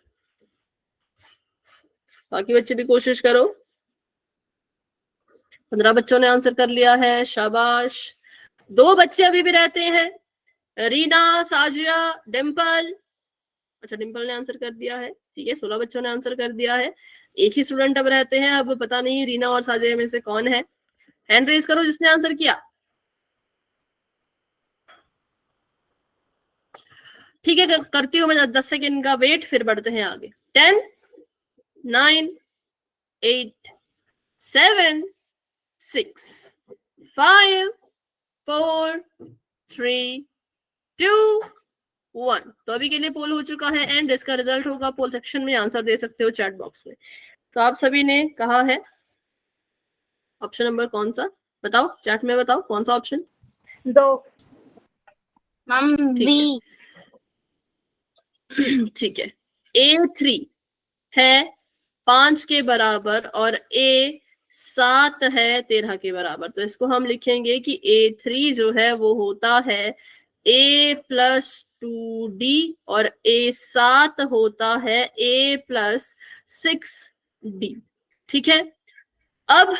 बाकी बच्चे भी कोशिश करो। 15 बच्चों ने आंसर कर लिया है, शाबाश। 2 बच्चे अभी भी रहते हैं, रीना, साजिया, डिम्पल। अच्छा, डिम्पल ने आंसर कर दिया है, ठीक है। 16 बच्चों ने आंसर कर दिया है, एक ही स्टूडेंट अब रहते हैं। अब पता नहीं रीना और साजिया में से कौन है। हैंड रेज करो जिसने आंसर किया। ठीक है, करती हूँ मैं 10 सेकेंड का वेट, फिर बढ़ते हैं आगे। 10, 9, 8, 7, 6, 5, 4, 3, 2, 1। तो अभी के लिए पोल हो चुका है एंड इसका रिजल्ट होगा पोल सेक्शन में, आंसर दे सकते हो चैट बॉक्स में। तो आप सभी ने कहा है ऑप्शन नंबर कौन सा, बताओ चैट में, बताओ कौन सा ऑप्शन। 2 ma'am, B. ठीक है, A3 है 5 के बराबर और A7 है 13 के बराबर। तो इसको हम लिखेंगे कि A3 जो है वो होता है A+2D और A7 होता है A+6D। ठीक है, अब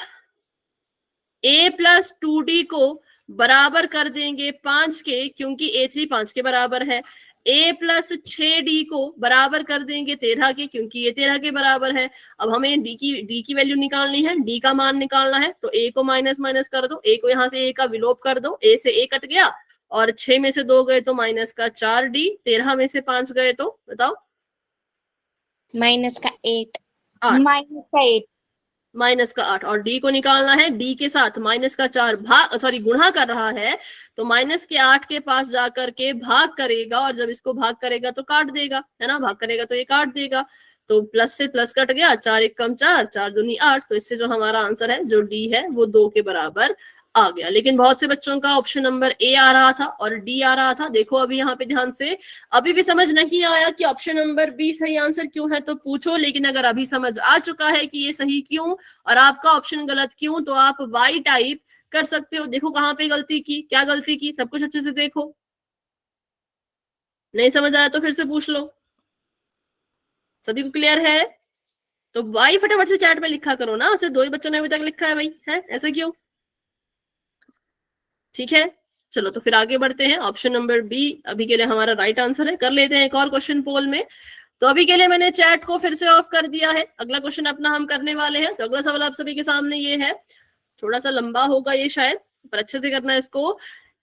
A+2D को बराबर कर देंगे 5 के, क्योंकि A3 5 के बराबर है। A+6D को बराबर कर देंगे 13 के, क्योंकि ये 13 के बराबर है। अब हमें D की वैल्यू निकालनी है, D का मान निकालना है। तो A को माइनस माइनस कर दो, A को यहाँ से A का विलोप कर दो, A से A कट गया और 6 में से 2 गए तो माइनस का 4D, 13 में से 5 गए तो बताओ, माइनस का 8, 8, माइनस का 8 और D को निकालना है। D के साथ माइनस का 4 गुणा कर रहा है, तो माइनस के 8 के पास जाकर के भाग करेगा, और जब इसको भाग करेगा तो काट देगा, है ना, भाग करेगा तो ये काट देगा। तो प्लस से प्लस कट गया, 4 1 कम 4, 4 दूनी 8। तो इससे जो हमारा आंसर है जो D है वो 2 के बराबर आ गया। लेकिन बहुत से बच्चों का ऑप्शन नंबर A आ रहा था और D आ रहा था। देखो अभी यहाँ पे ध्यान से, अभी भी समझ नहीं आया कि ऑप्शन नंबर B सही आंसर क्यों है तो पूछो, लेकिन अगर अभी समझ आ चुका है कि ये सही क्यों और आपका ऑप्शन गलत क्यों, तो आप Y टाइप कर सकते हो। देखो कहाँ पे गलती की, क्या गलती की, सब कुछ अच्छे से देखो। नहीं समझ आया तो फिर से पूछ लो। सभी को क्लियर है? तो Y फटाफट से चैट में लिखा करो ना, सिर्फ 2 ही बच्चों ने अभी तक लिखा है भाई, है ऐसा क्यों? ठीक है, चलो तो फिर आगे बढ़ते हैं। ऑप्शन नंबर बी अभी के लिए हमारा राइट आंसर है। कर लेते हैं एक और क्वेश्चन पोल में। तो अभी के लिए मैंने चैट को फिर से ऑफ कर दिया है। अगला क्वेश्चन अपना हम करने वाले हैं। तो अगला सवाल आप सभी के सामने ये है, थोड़ा सा लंबा होगा ये शायद, पर अच्छे से करना है इसको।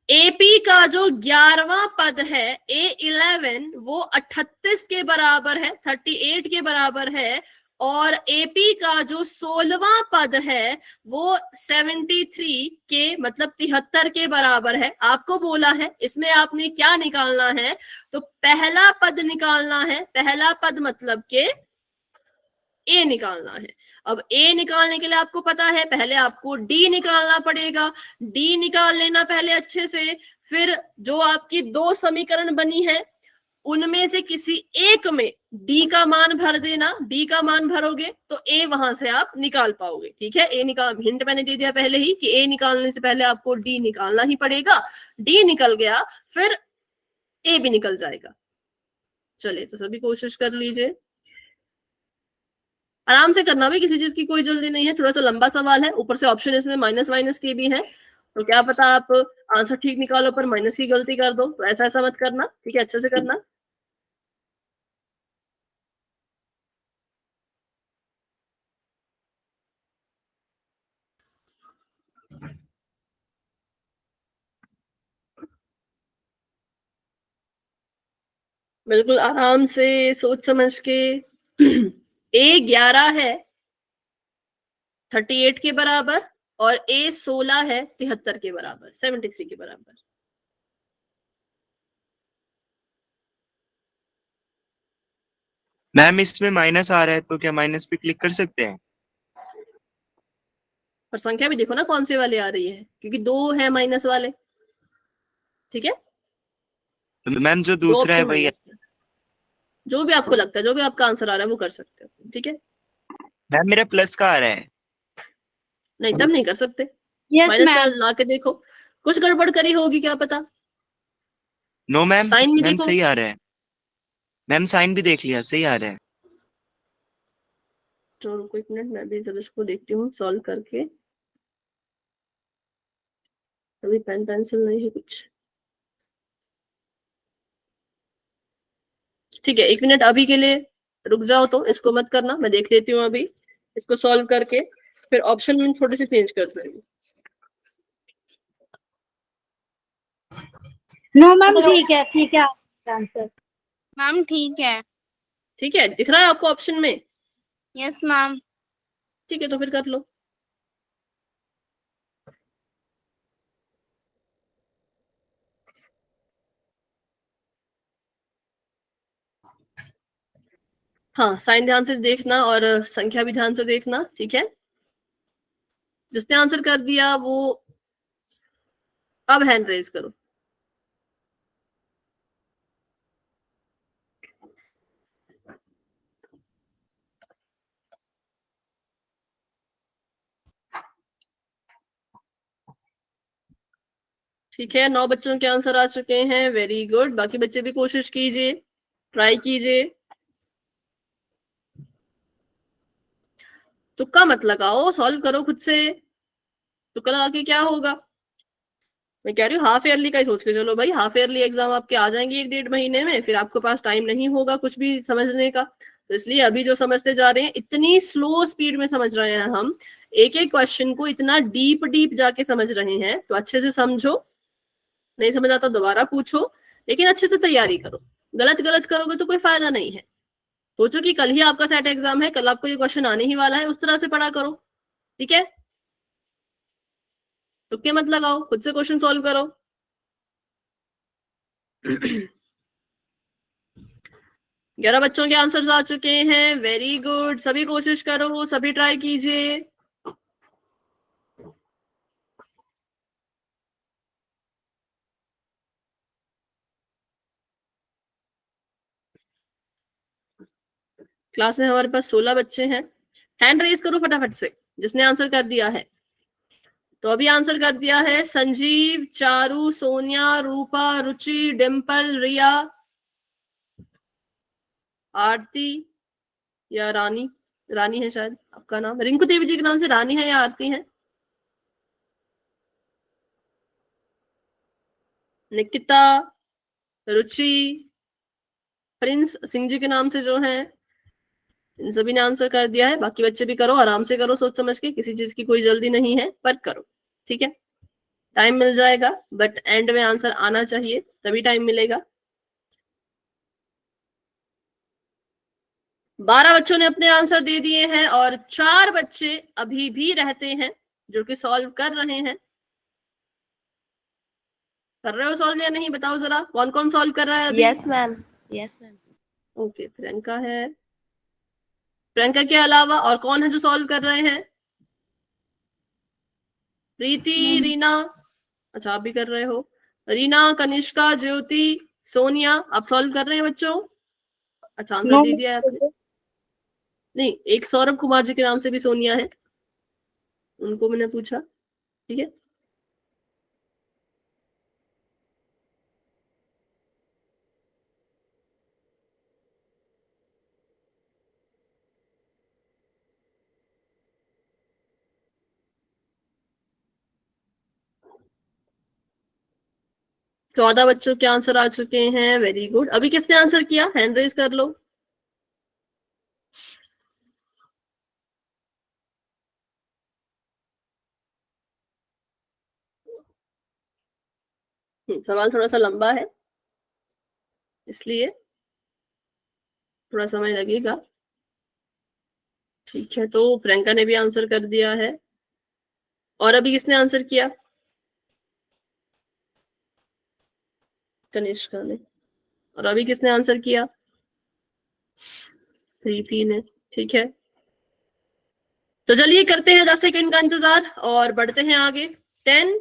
एपी का जो 11वां पद है A11 वो 38 के बराबर है, 38 के बराबर है, और एपी का जो 16वां पद है वो 73 के मतलब 73 के बराबर है। आपको बोला है इसमें आपने क्या निकालना है, तो पहला पद निकालना है। पहला पद मतलब के ए निकालना है। अब ए निकालने के लिए आपको पता है पहले आपको डी निकालना पड़ेगा। डी निकाल लेना पहले अच्छे से, फिर जो आपकी 2 समीकरण बनी है उनमें से किसी एक में डी का मान भर देना। डी का मान भरोगे तो ए वहां से आप निकाल पाओगे। ठीक है, ए निकाल, हिंट मैंने दे दिया पहले ही कि ए निकालने से पहले आपको डी निकालना ही पड़ेगा। डी निकल गया फिर ए भी निकल जाएगा। चलिए तो सभी कोशिश कर लीजिए, आराम से करना भाई, किसी चीज की कोई जल्दी नहीं है। थोड़ा सा लंबा सवाल है, ऊपर से ऑप्शन इसमें माइनस माइनस के भी हैं, तो क्या पता आप आंसर ठीक निकालो पर माइनस की गलती कर दो, तो ऐसा ऐसा मत करना। ठीक है, अच्छे से करना। बिल्कुल आराम से सोच समझ के। ए 11 है 38 के बराबर, और ए 16 है 73 के बराबर, 73 के बराबर। मैम इसमें माइनस आ रहा है तो क्या माइनस पे क्लिक कर सकते हैं? और संख्या भी देखो ना कौन सी वाली आ रही है, क्योंकि दो है माइनस वाले। ठीक है, तो मैम जो दो दूसरा है ऑप्शन वही है। माइनस, जो भी आपको लगता है, जो भी आपका आंसर आ रहा है वो कर सकते हो। ठीक है, मैम मेरा प्लस का आ रहा है। नहीं तब नहीं कर सकते, यस माइनस का मैम। ला के देखो, कुछ गड़बड़ करी होगी क्या पता। नो मैम, साइन भी मैम देखो। सही आ रहा है। मैम साइन भी देख लिया, सही आ रहा है। तो रुको एक मिनट, मैं भी जब इसको देखती हूँ सॉल्व करके। अभी पेन पेंसिल नहीं है कुछ। ठीक है, एक मिनट अभी के लिए रुक जाओ, तो इसको मत करना, मैं देख लेती हूँ अभी इसको सॉल्व करके, फिर ऑप्शन में थोड़ी सी चेंज कर देंगे। नो मैम ठीक है आंसर। मैम ठीक है। ठीक है, दिख रहा है आपको ऑप्शन में? Yes ma'am. ठीक है, तो फिर कर लो। हाँ, साइन ध्यान से देखना और संख्या भी ध्यान से देखना। ठीक है, जिसने आंसर कर दिया वो अब हैंड रेज करो। ठीक है, 9 बच्चों के आंसर आ चुके हैं, वेरी गुड। बाकी बच्चे भी कोशिश कीजिए, ट्राई कीजिए। तुक्का मत लगाओ, सॉल्व करो खुद से। तुक्का लगा के क्या होगा? मैं कह रही हूँ हाफ ईयरली का ही सोच के चलो भाई, हाफ ईयरली एग्जाम आपके आ जाएंगे 1-1.5 महीने में, फिर आपके पास टाइम नहीं होगा कुछ भी समझने का। तो इसलिए अभी जो समझते जा रहे हैं, इतनी स्लो स्पीड में समझ रहे हैं हम, एक एक क्वेश्चन को इतना डीप डीप जाके समझ रहे हैं, तो अच्छे से समझो। नहीं समझ आता दोबारा पूछो, लेकिन अच्छे से तैयारी करो। गलत गलत करोगे तो कोई फायदा नहीं है। सोचो कि कल ही आपका सेट एग्जाम है, कल आपको ये क्वेश्चन आने ही वाला है, उस तरह से पढ़ा करो। ठीक है, तुक्के मत लगाओ, खुद से क्वेश्चन सॉल्व करो। 11 बच्चों के आंसर्स आ चुके हैं, वेरी गुड। सभी कोशिश करो, सभी ट्राई कीजिए। क्लास में हमारे पास 16 बच्चे हैं। हैंड रेज करो फटाफट से जिसने आंसर कर दिया है। तो अभी आंसर कर दिया है संजीव, चारू, सोनिया, रूपा, रुचि, डिम्पल, रिया, आरती या रानी। रानी है शायद आपका नाम, रिंकू देवी जी के नाम से रानी है या आरती है? निकिता, रुचि, प्रिंस सिंह जी के नाम से जो है, इन सभी ने आंसर कर दिया है। बाकी बच्चे भी करो, आराम से करो, सोच समझ के, किसी चीज की कोई जल्दी नहीं है, पर करो। ठीक है, टाइम मिल जाएगा, बट एंड में आंसर आना चाहिए, तभी टाइम मिलेगा। 12 बच्चों ने अपने आंसर दे दिए हैं, और 4 बच्चे अभी भी रहते हैं जो कि सॉल्व कर रहे हैं। कर रहे हो सॉल्व या नहीं, बताओ जरा, कौन कौन सॉल्व कर रहा है अभी? Yes ma'am. Yes ma'am. Okay, Priyanka है। प्रियंका के अलावा और कौन है जो सॉल्व कर रहे हैं? प्रीति, रीना, अच्छा आप भी कर रहे हो। रीना, कनिष्का, ज्योति, सोनिया, आप सॉल्व कर रहे हैं बच्चों? अच्छा, आंसर No, दे दिया है आपने। नहीं, एक सौरभ कुमार जी के नाम से भी सोनिया है, उनको मैंने पूछा। ठीक है, तो 14 बच्चों के आंसर आ चुके हैं। Very good. अभी किसने आंसर किया? हैंड रेज कर लो। सवाल थोड़ा सा लंबा है, इसलिए थोड़ा समय लगेगा। ठीक है, तो प्रियंका ने भी आंसर कर दिया है। और अभी किसने आंसर किया? कनिष्का ने। और अभी किसने आंसर किया? प्रीति ने। ठीक है, तो चलिए करते हैं 10 सेकंड का इंतजार और बढ़ते हैं आगे। 10,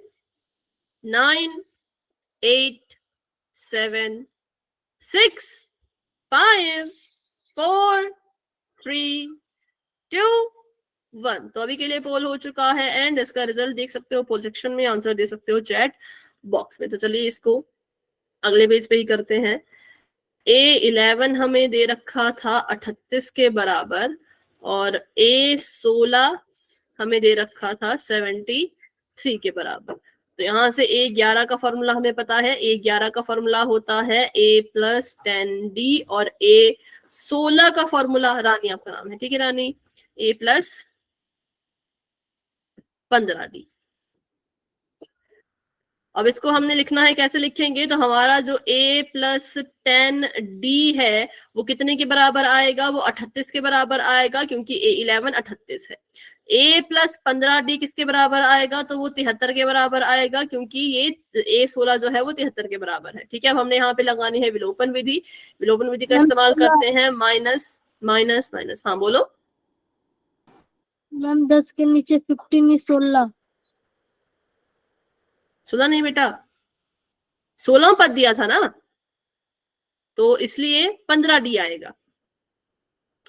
9, 8, 7, 6, 5, 4, 3, 2, 1। तो अभी के लिए पोल हो चुका है एंड इसका रिजल्ट देख सकते हो पोल सेक्शन में, आंसर दे सकते हो चैट बॉक्स में। तो चलिए इसको अगले पेज पे ही करते हैं। A11 हमें दे रखा था 38 के बराबर और A16 हमें दे रखा था 73 के बराबर। तो यहाँ से A11 का फॉर्मूला हमें पता है। A11 का फॉर्मूला होता है A+10D और A16 का फॉर्मूला, रानी आपका नाम है, ठीक है रानी, A+15D। अब इसको हमने लिखना है, कैसे लिखेंगे? तो हमारा जो A+10D है वो कितने के बराबर आएगा? वो 38 के बराबर आएगा, क्योंकि A11 38 है। A+15D किसके बराबर आएगा? तो वो 73 के बराबर आएगा, क्योंकि ये A16 जो है वो 73 के बराबर है। ठीक है, अब हमने यहाँ पे लगानी है विलोपन विधि। विलोपन विधि का इस्तेमाल करते हैं। माइनस माइनस माइनस, हाँ बोलो। मैम 10 के नीचे 15 16। 16 नहीं बेटा, 16 पद दिया था ना, तो इसलिए 15D आएगा,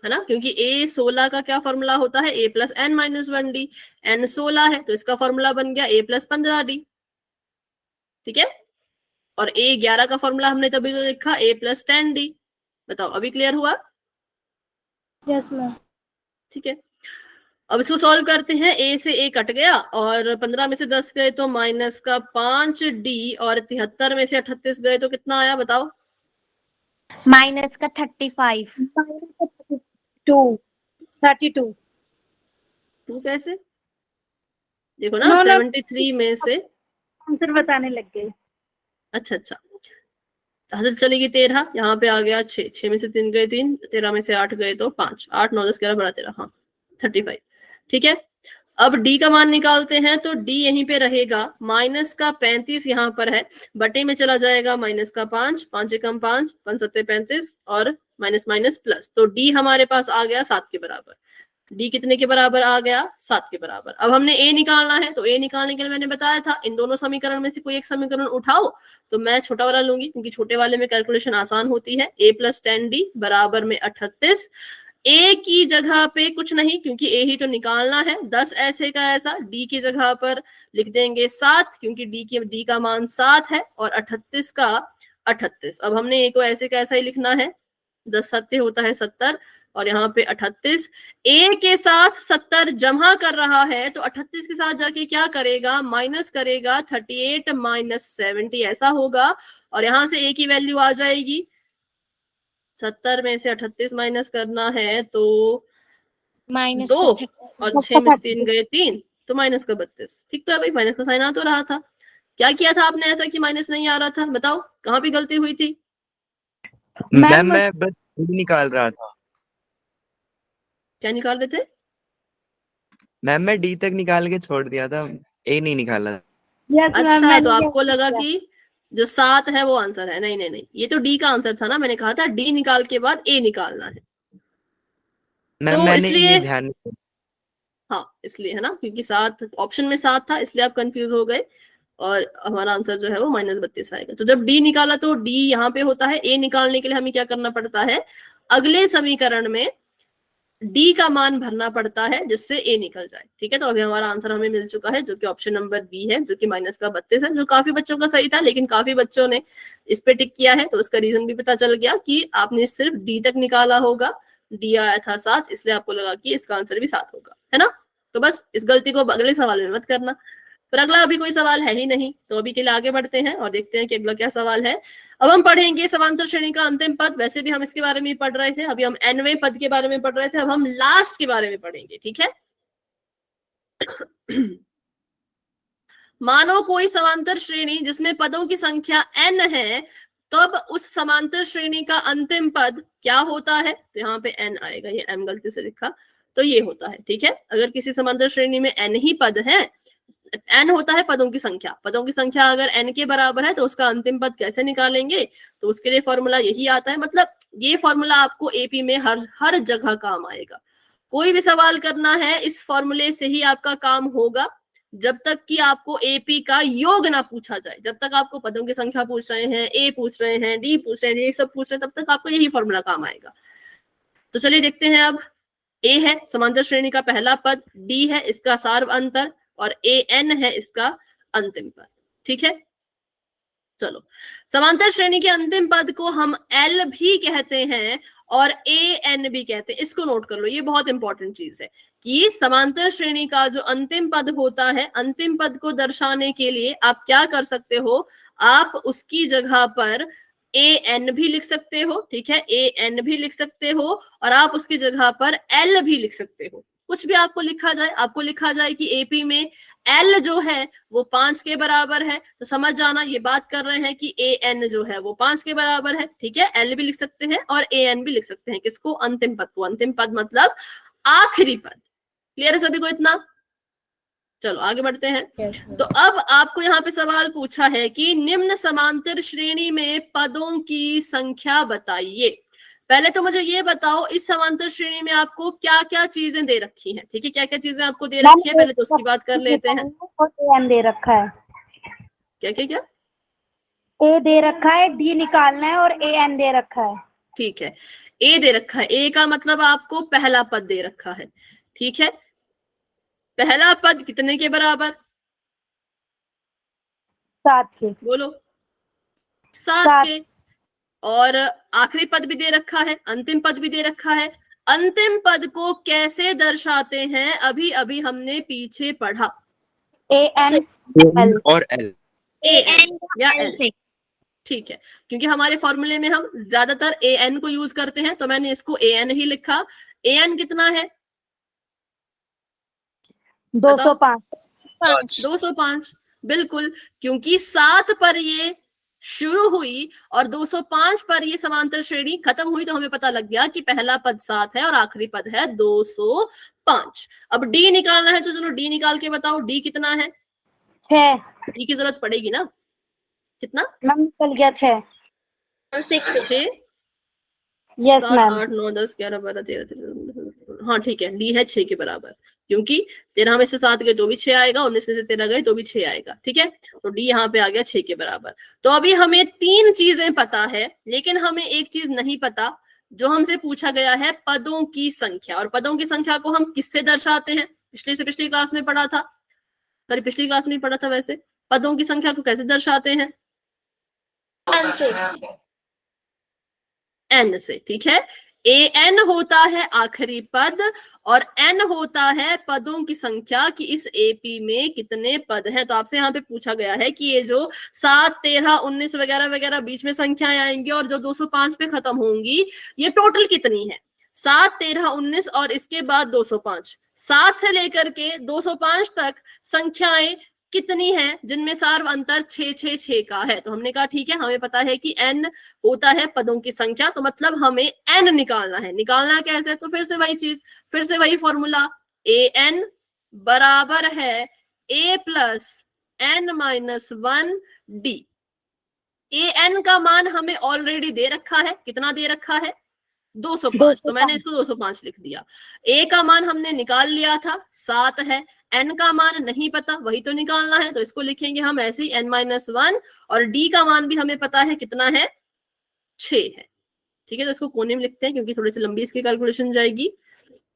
है ना, क्योंकि A16 का क्या फॉर्मूला होता है? A+n-1D। n 16 है तो इसका फॉर्मूला बन गया A+15D। ठीक है, और A11 का फॉर्मूला हमने तभी तो देखा A+10D। बताओ, अभी क्लियर हुआ? Yes ma'am. ठीक है, अब इसको सॉल्व करते हैं। A से A कट गया और 15 में से 10 गए तो -5D और 73 में से 38 गए तो कितना आया बताओ? माइनस का 35। 32। टू कैसे? देखो ना, नो नो, 73 में से, आंसर बताने लग गए। अच्छा अच्छा, हजर चलेगी 13, यहाँ पे आ गया 6, 6 में से 3 गए 3, 13 में से 8 गए तो 5, 8 9 10 11 12 13, हाँ 35। ठीक है, अब D का मान निकालते हैं तो D यहीं पे रहेगा। माइनस का 35 यहाँ पर है, बटे में चला जाएगा माइनस का 5, 5 एकम 5, 5 सत्ते 35 और माइनस माइनस प्लस, तो D हमारे पास आ गया 7 के बराबर। D कितने के बराबर आ गया? 7 के बराबर। अब हमने A निकालना है, तो A निकालने के लिए मैंने बताया था इन दोनों समीकरण में से कोई एक समीकरण उठाओ। तो मैं छोटा वाला लूंगी, क्योंकि छोटे वाले में कैलकुलेशन आसान होती है। A+10D बराबर में 38। A की जगह पे कुछ नहीं, क्योंकि A ही तो निकालना है। 10 ऐसे का ऐसा, D की जगह पर लिख देंगे 7, क्योंकि D का मान 7 है, और 38 का 38। अब हमने A को ऐसे का ऐसा ही लिखना है। 10 सत्ते होता है 70 और यहाँ पे 38। A के साथ 70 जमा कर रहा है, तो 38 के साथ जाके क्या करेगा? माइनस करेगा। 38 माइनस 70 ऐसा होगा, और यहाँ से A की वैल्यू आ जाएगी। 70 में से 38 माइनस करना है तो माइनस 2 का और 6 में से 3 गए 3, तो माइनस का 32। ठीक तो है भाई, माइनस का साइन आ तो रहा था। क्या किया था आपने ऐसा कि माइनस नहीं आ रहा था? बताओ कहाँ पे गलती हुई थी? मैम मैं बस निकाल रहा था। क्या निकाल रहे थे? मैम मैं डी तक निकाल के छोड़ दिया था, ए नहीं निकाला। यस मैम, अच्छा, मैंने तो भी आपको ऐसे लगा किया। कि जो 7 है वो आंसर है। नहीं नहीं नहीं, ये तो डी का आंसर था ना, मैंने कहा था डी निकाल के बाद ए निकालना है। मैम तो मैंने इसलिए, ये ध्यान नहीं। हाँ इसलिए है ना, क्योंकि 7 ऑप्शन में 7 था, इसलिए आप कंफ्यूज हो गए। और हमारा आंसर जो है वो -32 आएगा। तो जब डी निकाला तो डी यहाँ पे होता है, ए निकालने के लिए हमें क्या करना पड़ता है, अगले समीकरण में डी का मान भरना पड़ता है जिससे ए निकल जाए। ठीक है, तो अभी हमारा आंसर हमें मिल चुका है जो कि ऑप्शन नंबर बी है, जो कि -32 है, जो काफी बच्चों का सही था, लेकिन काफी बच्चों ने इस पे टिक किया है, तो उसका रीजन भी पता चल गया कि आपने सिर्फ डी तक निकाला होगा, डी आया था 7, इसलिए आपको लगा कि इसका आंसर भी 7 होगा, है ना। तो बस इस गलती को अगले सवाल में मत करना। पर अगला अभी कोई सवाल है ही नहीं, तो अभी के लिए आगे बढ़ते हैं और देखते हैं कि अगला क्या सवाल है। अब हम पढ़ेंगे समांतर श्रेणी का अंतिम पद। वैसे भी हम इसके बारे में पढ़ रहे थे, अभी हम nवें पद के बारे में पढ़ रहे थे, अब हम लास्ट के बारे में पढ़ेंगे। ठीक है, मानो कोई समांतर श्रेणी जिसमें पदों की संख्या n है, तब उस समांतर श्रेणी का अंतिम पद क्या होता है। तो यहाँ पे n आएगा, ये m गलती से लिखा, तो ये होता है। ठीक है, अगर किसी समांतर श्रेणी में n ही पद है, n होता है पदों की संख्या, पदों की संख्या अगर n के बराबर है तो उसका अंतिम पद कैसे निकालेंगे, तो उसके लिए फॉर्मूला यही आता है। मतलब ये फॉर्मूला आपको एपी में हर जगह काम आएगा। कोई भी सवाल करना है इस फॉर्मूले से ही आपका काम होगा, जब तक कि आपको एपी का योग ना पूछा जाए। जब तक आपको पदों की संख्या पूछ रहे हैं, ए पूछ रहे हैं, डी पूछ रहे हैं, ये सब पूछ रहे हैं, तब तक आपको यही फॉर्मूला काम आएगा। तो चलिए देखते हैं। अब ए है समांतर श्रेणी का पहला पद, डी है इसका सार्व अंतर, और ए एन है इसका अंतिम पद। ठीक है, चलो समांतर श्रेणी के अंतिम पद को हम एल भी कहते हैं और ए एन भी कहते हैं। इसको नोट कर लो, ये बहुत इंपॉर्टेंट चीज है कि समांतर श्रेणी का जो अंतिम पद होता है, अंतिम पद को दर्शाने के लिए आप क्या कर सकते हो, आप उसकी जगह पर ए एन भी लिख सकते हो। ठीक है, ए एन भी लिख सकते हो, और आप उसकी जगह पर एल भी लिख सकते हो। कुछ भी आपको लिखा जाए, आपको लिखा जाए कि एपी में एल जो है वो 5 के बराबर है, तो समझ जाना ये बात कर रहे हैं कि ए एन जो है वो 5 के बराबर है। ठीक है, एल भी लिख सकते हैं और ए एन भी लिख सकते हैं। किसको, अंतिम पद को। अंतिम पद मतलब आखिरी पद। क्लियर है सभी को इतना। चलो आगे बढ़ते हैं। तो अब आपको यहाँ पे सवाल पूछा है कि निम्न समांतर श्रेणी में पदों की संख्या बताइए। पहले तो मुझे ये बताओ, इस समांतर श्रेणी में आपको क्या क्या चीजें दे रखी हैं। ठीक है, क्या क्या चीजें आपको दे रखी है, पहले तो उसकी बात कर लेते हैं। और एन दे रखा है, क्या क्या क्या, ए दे रखा है, डी निकालना है, और ए एन दे रखा है। ठीक है, ए दे रखा है, ए का मतलब आपको पहला पद दे रखा है। ठीक है, पहला पद कितने के बराबर, 7 के। बोलो, 7 के। और आखिरी पद भी दे रखा है, अंतिम पद भी दे रखा है। अंतिम पद को कैसे दर्शाते हैं, अभी अभी हमने पीछे पढ़ा, ए एन एल और एल, ए एन या एल। ठीक है, क्योंकि हमारे फॉर्मूले में हम ज्यादातर ए एन को यूज करते हैं, तो मैंने इसको ए एन ही लिखा। ए एन कितना है, 205। 205, बिल्कुल, क्योंकि 7 पर ये शुरू हुई और 205 पर ये समांतर श्रेणी खत्म हुई, तो हमें पता लग गया कि पहला पद 7 है और आखिरी पद है 205। अब डी निकालना है, तो चलो डी निकाल के बताओ, डी कितना है। 6। डी की जरूरत पड़ेगी ना, कितना, मैम निकल गया 6। 6, यस 7, मैम। 8, 9, 10, 11, 12, 13, हाँ ठीक है, डी है 6 के बराबर, क्योंकि 13 में से 7 गए तो भी 6 आएगा, 19 में से 13 गए तो भी 6 आएगा। ठीक है, तो डी यहाँ पे आ गया 6 के बराबर। तो अभी हमें 3 चीजें पता है, लेकिन हमें एक चीज नहीं पता, जो हमसे पूछा गया है पदों की संख्या। और पदों की संख्या को हम किससे दर्शाते हैं, पिछली क्लास में पढ़ा था, सॉरी पिछली क्लास में ही पढ़ा था। वैसे पदों की संख्या को कैसे दर्शाते हैं, एन से। ठीक है, ए एन होता है आखिरी पद और एन होता है पदों की संख्या कि इस एपी में कितने पद हैं। तो आपसे यहाँ पे पूछा गया है कि ये जो 7, 13, 19 वगैरह वगैरह बीच में संख्याएं आएंगी और जो 205 पे खत्म होंगी, ये टोटल कितनी है, 7, 13, 19 और इसके बाद 205। 7 से लेकर के 205 तक संख्याएं कितनी है जिनमें सार्व अंतर 6, 6, 6 का है। तो हमने कहा ठीक है, हमें पता है कि n होता है पदों की संख्या, तो मतलब हमें n निकालना है। निकालना कैसे, तो फिर से वही चीज, फिर से वही फॉर्मूला, ए एन बराबर है a plus n minus 1 d. A n का मान हमें ऑलरेडी दे रखा है, कितना दे रखा है, 205, तो मैंने इसको 205 लिख दिया। a का मान हमने निकाल लिया था 7 है, n का मान नहीं पता, वही तो निकालना है, तो इसको लिखेंगे हम ऐसे ही n-1, और d का मान भी हमें पता है कितना है, 6 है। ठीक है, तो इसको कोने में लिखते हैं क्योंकि थोड़ी सी लंबी इसकी कैलकुलेशन जाएगी।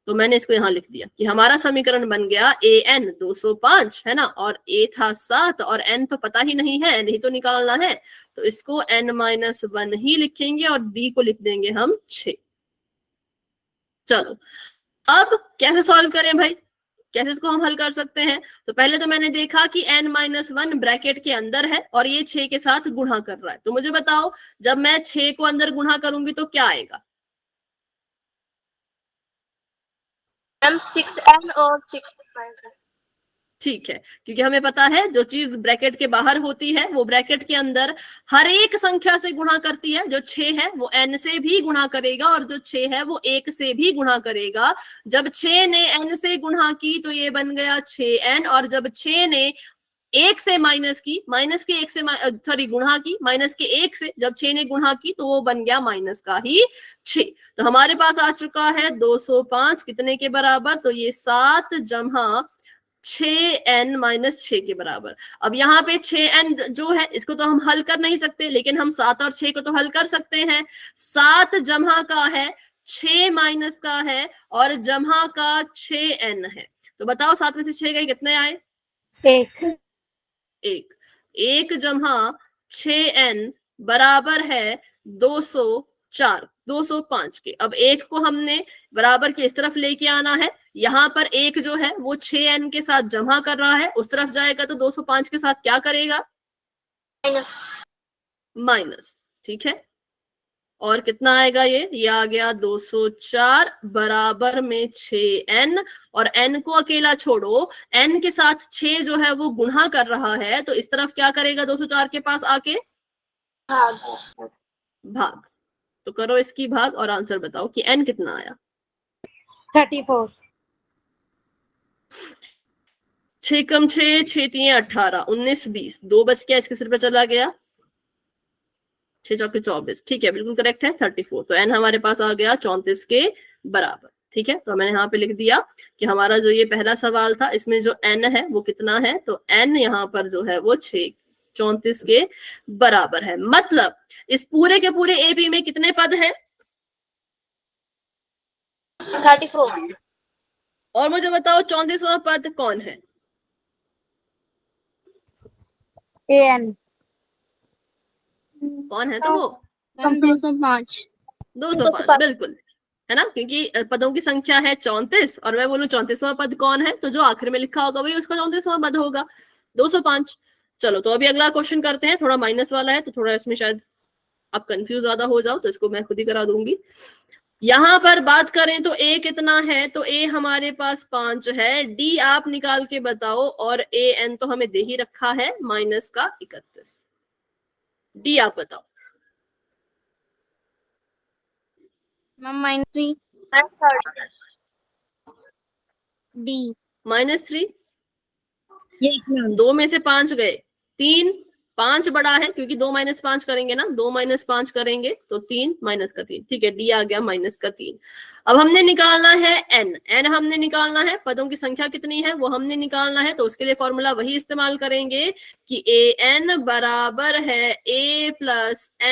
तो मैंने इसको यहाँ लिख दिया कि हमारा समीकरण बन गया an 205 है ना, और a था 7 और n तो पता ही नहीं है, n ही तो निकालना है, तो इसको n-1 ही लिखेंगे और d को लिख देंगे हम 6। चलो अब कैसे सॉल्व करें भाई, कैसे इसको हम हल कर सकते हैं? तो पहले तो मैंने देखा कि n-1 ब्रैकेट के अंदर है और ये 6 के साथ गुणा कर रहा है, तो मुझे बताओ जब मैं 6 को अंदर गुणा करूंगी तो क्या आएगा? 6n और 6। ठीक है, क्योंकि हमें पता है जो चीज ब्रैकेट के बाहर होती है वो ब्रैकेट के अंदर हर एक संख्या से गुणा करती है। जो 6 है वो n से भी गुणा करेगा और जो 6 है वो 1 से भी गुणा करेगा। जब 6 ने n से गुणा की तो ये बन गया 6n, और जब 6 ने 1 से माइनस की, माइनस के 1 से सॉरी गुणा की, माइनस के 1 से जब 6 ने गुणा की तो वो बन गया माइनस का ही 6। तो हमारे पास आ चुका है 205 कितने के बराबर? तो ये 7 जमा 6n-6 के बराबर। अब यहाँ पे 6n जो है इसको तो हम हल कर नहीं सकते, लेकिन हम 7 और 6 को तो हल कर सकते हैं। 7 जमा का है, 6 माइनस का है और जमा का 6n है। तो बताओ 7 में से 6 गए कितने आए? 1 जमा 6n बराबर है 205 के। अब 1 को हमने बराबर के इस तरफ लेके आना है, यहाँ पर 1 जो है वो 6n के साथ जमा कर रहा है, उस तरफ जाएगा तो 205 के साथ क्या करेगा? माइनस। ठीक है, और कितना आएगा? ये आ गया 204 बराबर में 6n, और n को अकेला छोड़ो, n के साथ 6 जो है वो गुणा कर रहा है, तो इस तरफ क्या करेगा 204 के पास आके? भाग। तो करो इसकी भाग और आंसर बताओ कि n कितना आया? 34। 6 कम 6, 6 3 18, 19 20, 2 बच गया, इसके सिर पे चला गया, 6 चौके 24। ठीक है, बिल्कुल करेक्ट है 34। तो n हमारे पास आ गया 34 के बराबर। ठीक है, तो मैंने यहाँ पे लिख दिया कि हमारा जो ये पहला सवाल था इसमें जो n है वो कितना है? तो n यहाँ पर जो है वो 34 के बराबर है। मतलब इस पूरे के पूरे AB में कितने पद हैं? 34। और मुझे बताओ 34वां पद कौन है? an कौन है? तो वो 205। 205 बिल्कुल है ना, क्योंकि पदों की संख्या है 34 और मैं बोलूं 34वां पद कौन है, तो जो आखिर में लिखा होगा वही उसका 34वां पद होगा, 205। चलो तो अभी अगला क्वेश्चन करते हैं, थोड़ा माइनस वाला है तो थोड़ा इसमें शायद आप कंफ्यूज ज्यादा हो जाओ, तो इसको मैं खुद ही करा दूंगी। यहाँ पर बात करें तो a कितना है? तो a हमारे पास 5 है, d आप निकाल के बताओ, और an तो हमें दे ही रखा है माइनस का 31। d आप बताओ। -3 D -3, 2 में से 5 गए, 3, 5 बड़ा है क्योंकि 2 - 5 करेंगे ना, 2 - 5 करेंगे तो 3 माइनस का 3। ठीक है, डी आ गया -3। अब हमने निकालना है n हमने निकालना है, पदों की संख्या कितनी है वो हमने निकालना है, तो उसके लिए फॉर्मूला वही इस्तेमाल करेंगे कि an बराबर है a +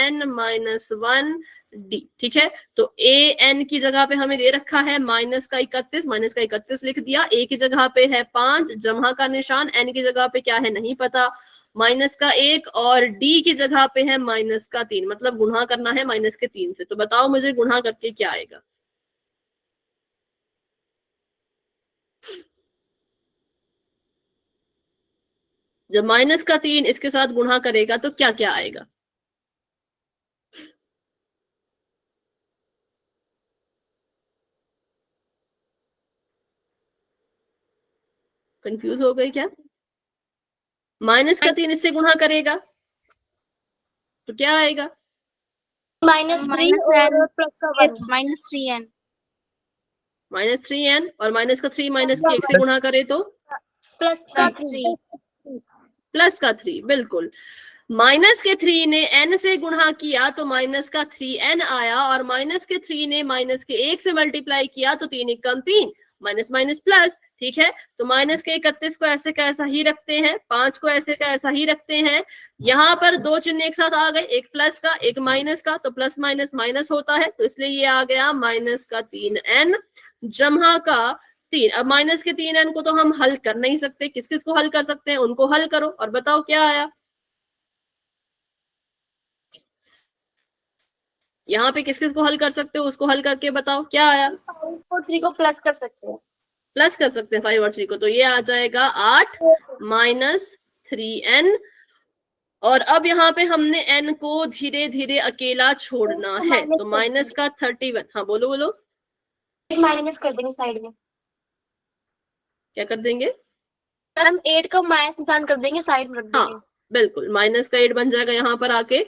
n-1 d। ठीक है, तो an की जगह पे हमें दे रखा है माइनस का 31 लिख दिया, a की जगह पे है 5, जमा का निशान, n की जगह पे क्या है नहीं पता, माइनस का 1, और d की जगह पे है माइनस का 3, मतलब गुणा करना है माइनस के 3 से। तो बताओ मुझे गुणा करके क्या आएगा? जब माइनस का 3 इसके साथ गुणा करेगा तो क्या क्या आएगा? कंफ्यूज हो गई क्या? माइनस का 3 इससे गुणा करेगा तो क्या आएगा? -3 और प्लस का 1 -3n -3n, और माइनस का 3 माइनस के 1 से गुणा करे तो प्लस का 3 प्लस का 3। बिल्कुल, माइनस के 3 ने n से गुणा किया तो माइनस का 3n आया, और माइनस के 3 ने माइनस के 1 से मल्टीप्लाई किया तो 3 एकम 3, माइनस माइनस प्लस। ठीक है, तो माइनस के 31 को ऐसे का ऐसा ही रखते हैं, 5 को ऐसे का ऐसा ही रखते हैं। यहाँ पर दो चिन्ह एक साथ आ गए, एक प्लस का एक माइनस का, तो प्लस माइनस माइनस होता है, तो इसलिए ये आ गया माइनस का 3n जमा का 3। अब माइनस के 3n को तो हम हल कर नहीं सकते, किस किस को हल कर सकते हैं उनको हल करो और बताओ क्या आया। यहाँ पे किस किस को हल कर सकते हो उसको हल करके बताओ क्या आया। 5 और 3 को प्लस कर सकते हैं। प्लस कर सकते हैं 5 और 3 को, तो ये आ जाएगा 8 माइनस 3n। और अब यहाँ पे हमने n को धीरे धीरे अकेला छोड़ना है, तो माइनस का 31। हाँ बोलो बोलो, माइनस कर देंगे साइड में। क्या कर देंगे? हम 8 का माइनस निशान कर देंगे, साइड में रख देंगे। हाँ बिल्कुल, माइनस का 8 बन जाएगा यहाँ पर आके,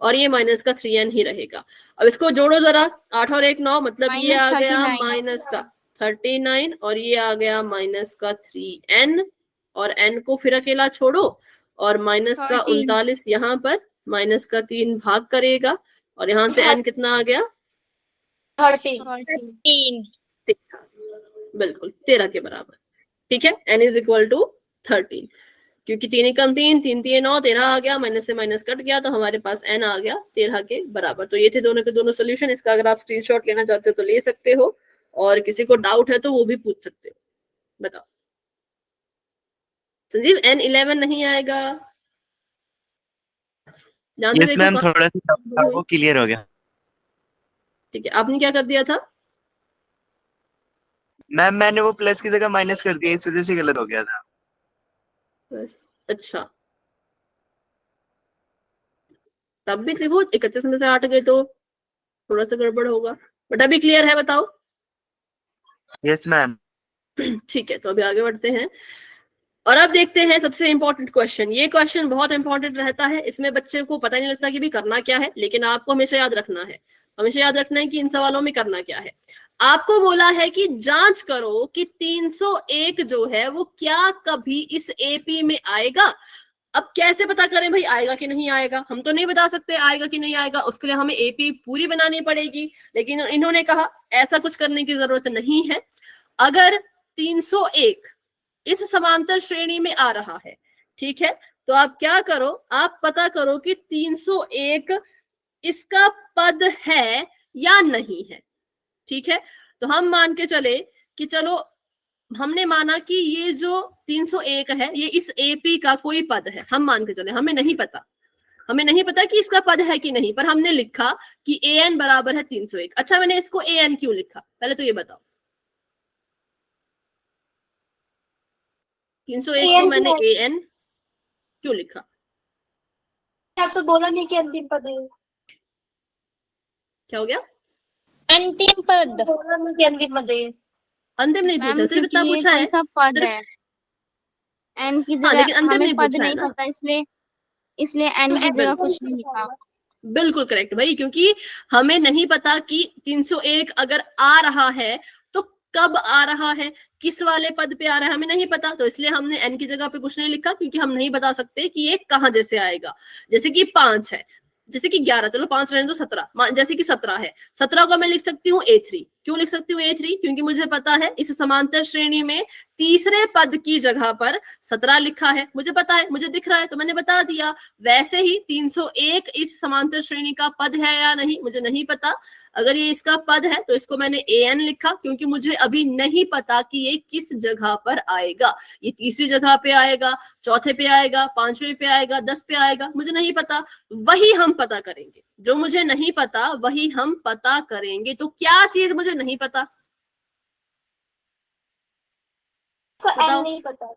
और ये माइनस का 3n ही रहेगा। अब इसको जोड़ो जरा, 8 और 1 9, मतलब ये आ गया माइनस का 39, और ये आ गया माइनस का 3n, और n को फिर अकेला छोड़ो, और माइनस का 39 यहाँ पर माइनस का 3 भाग करेगा, और यहाँ से n कितना आ गया? 13। बिल्कुल 13 के बराबर। ठीक है, n इज इक्वल टू 13, क्योंकि 3 एकम 3, 3 3 9, 13 आ गया, माइनस से माइनस कट गया, तो हमारे पास n आ गया 13 के बराबर। तो ये थे दोनों के दोनों सोल्यूशन। इसका अगर आप स्क्रीनशॉट लेना चाहते हो तो ले सकते हो, और किसी को डाउट है तो वो भी पूछ सकते हो। बताओ संजीव, n 11 नहीं आएगा? यस मैम, थोड़ा सा वो क्लियर हो गया। ठीक है, आपने क्या कर दिया था? मैम मैंने वो प्लस की जगह माइनस कर दिया, इस वजह से गलत हो गया था। बस, अच्छा, तब भी देखो 31 में से 8 गए तो थोड़ा सा गड़बड़ होगा, बट अभी क्लियर है, बताओ। Yes ma'am. ठीक है, तो अभी आगे बढ़ते हैं और अब देखते हैं सबसे इंपॉर्टेंट क्वेश्चन। ये क्वेश्चन बहुत इंपॉर्टेंट रहता है, इसमें बच्चे को पता नहीं लगता कि भी करना क्या है, लेकिन आपको हमेशा याद रखना है, हमेशा याद रखना है कि इन सवालों में करना क्या है। आपको बोला है कि जांच करो कि 301 जो है वो क्या कभी इस एपी में आएगा। अब कैसे पता करें भाई आएगा कि नहीं आएगा? हम तो नहीं बता सकते आएगा कि नहीं आएगा, उसके लिए हमें एपी पूरी बनानी पड़ेगी, लेकिन इन्होंने कहा ऐसा कुछ करने की जरूरत नहीं है। अगर 301 इस समांतर श्रेणी में आ रहा है, ठीक है, तो आप क्या करो, आप पता करो कि 301 इसका पद है या नहीं है। ठीक है, तो हम मान के चले कि चलो हमने माना कि ये जो 301 है ये इस एपी का कोई पद है, हम मान के चले, हमें नहीं पता कि इसका पद है कि नहीं, पर हमने लिखा कि an बराबर है 301। अच्छा, मैंने इसको an क्यों लिखा, पहले तो ये बताओ। 301 को मैंने an क्यों लिखा? आप तो बोला नहीं कि अंतिम पद है। क्या हो गया? अंतिम पद। बोला नहीं कि अंतिम पद है। अंतिम नहीं पूछा, सिर्फ इतना पूछा है पद सिर्फ, है n की हाँ, जगह लेकिन अंतिम हमें नहीं पद पूछा है नहीं ना। पता, इसलिए n की जगह कुछ नहीं लिखा। बिल्कुल करेक्ट भाई, क्योंकि हमें नहीं पता कि 301 अगर आ रहा है तो कब आ रहा है, किस वाले पद पे आ रहा है, हमें नहीं पता, तो इसलिए हमने n की जगह पे कुछ नहीं लिखा, क्योंकि हम नहीं बता सकते कि ये कहां जैसे आएगा। जैसे कि 5 है, जैसे कि 11, चलो 5 रहने दो, 17, जैसे कि 17 है, 17 को मैं लिख सकती हूँ A3। क्यों लिख सकती हूँ A3? क्योंकि मुझे पता है इस समांतर श्रेणी में तीसरे पद की जगह पर 17 लिखा है, मुझे पता है, मुझे दिख रहा है, तो मैंने बता दिया। वैसे ही 301 इस समांतर श्रेणी का पद है या नहीं, मुझे नहीं पता। अगर ये इसका पद है तो इसको मैंने an लिखा, क्योंकि मुझे अभी नहीं पता कि ये किस जगह पर आएगा, ये तीसरी जगह पे आएगा, चौथे पे आएगा, 5वें पे आएगा, 10 पे आएगा, मुझे नहीं पता। वही हम पता करेंगे, जो मुझे नहीं पता वही हम पता करेंगे। तो क्या चीज मुझे नहीं पता? n नहीं पता।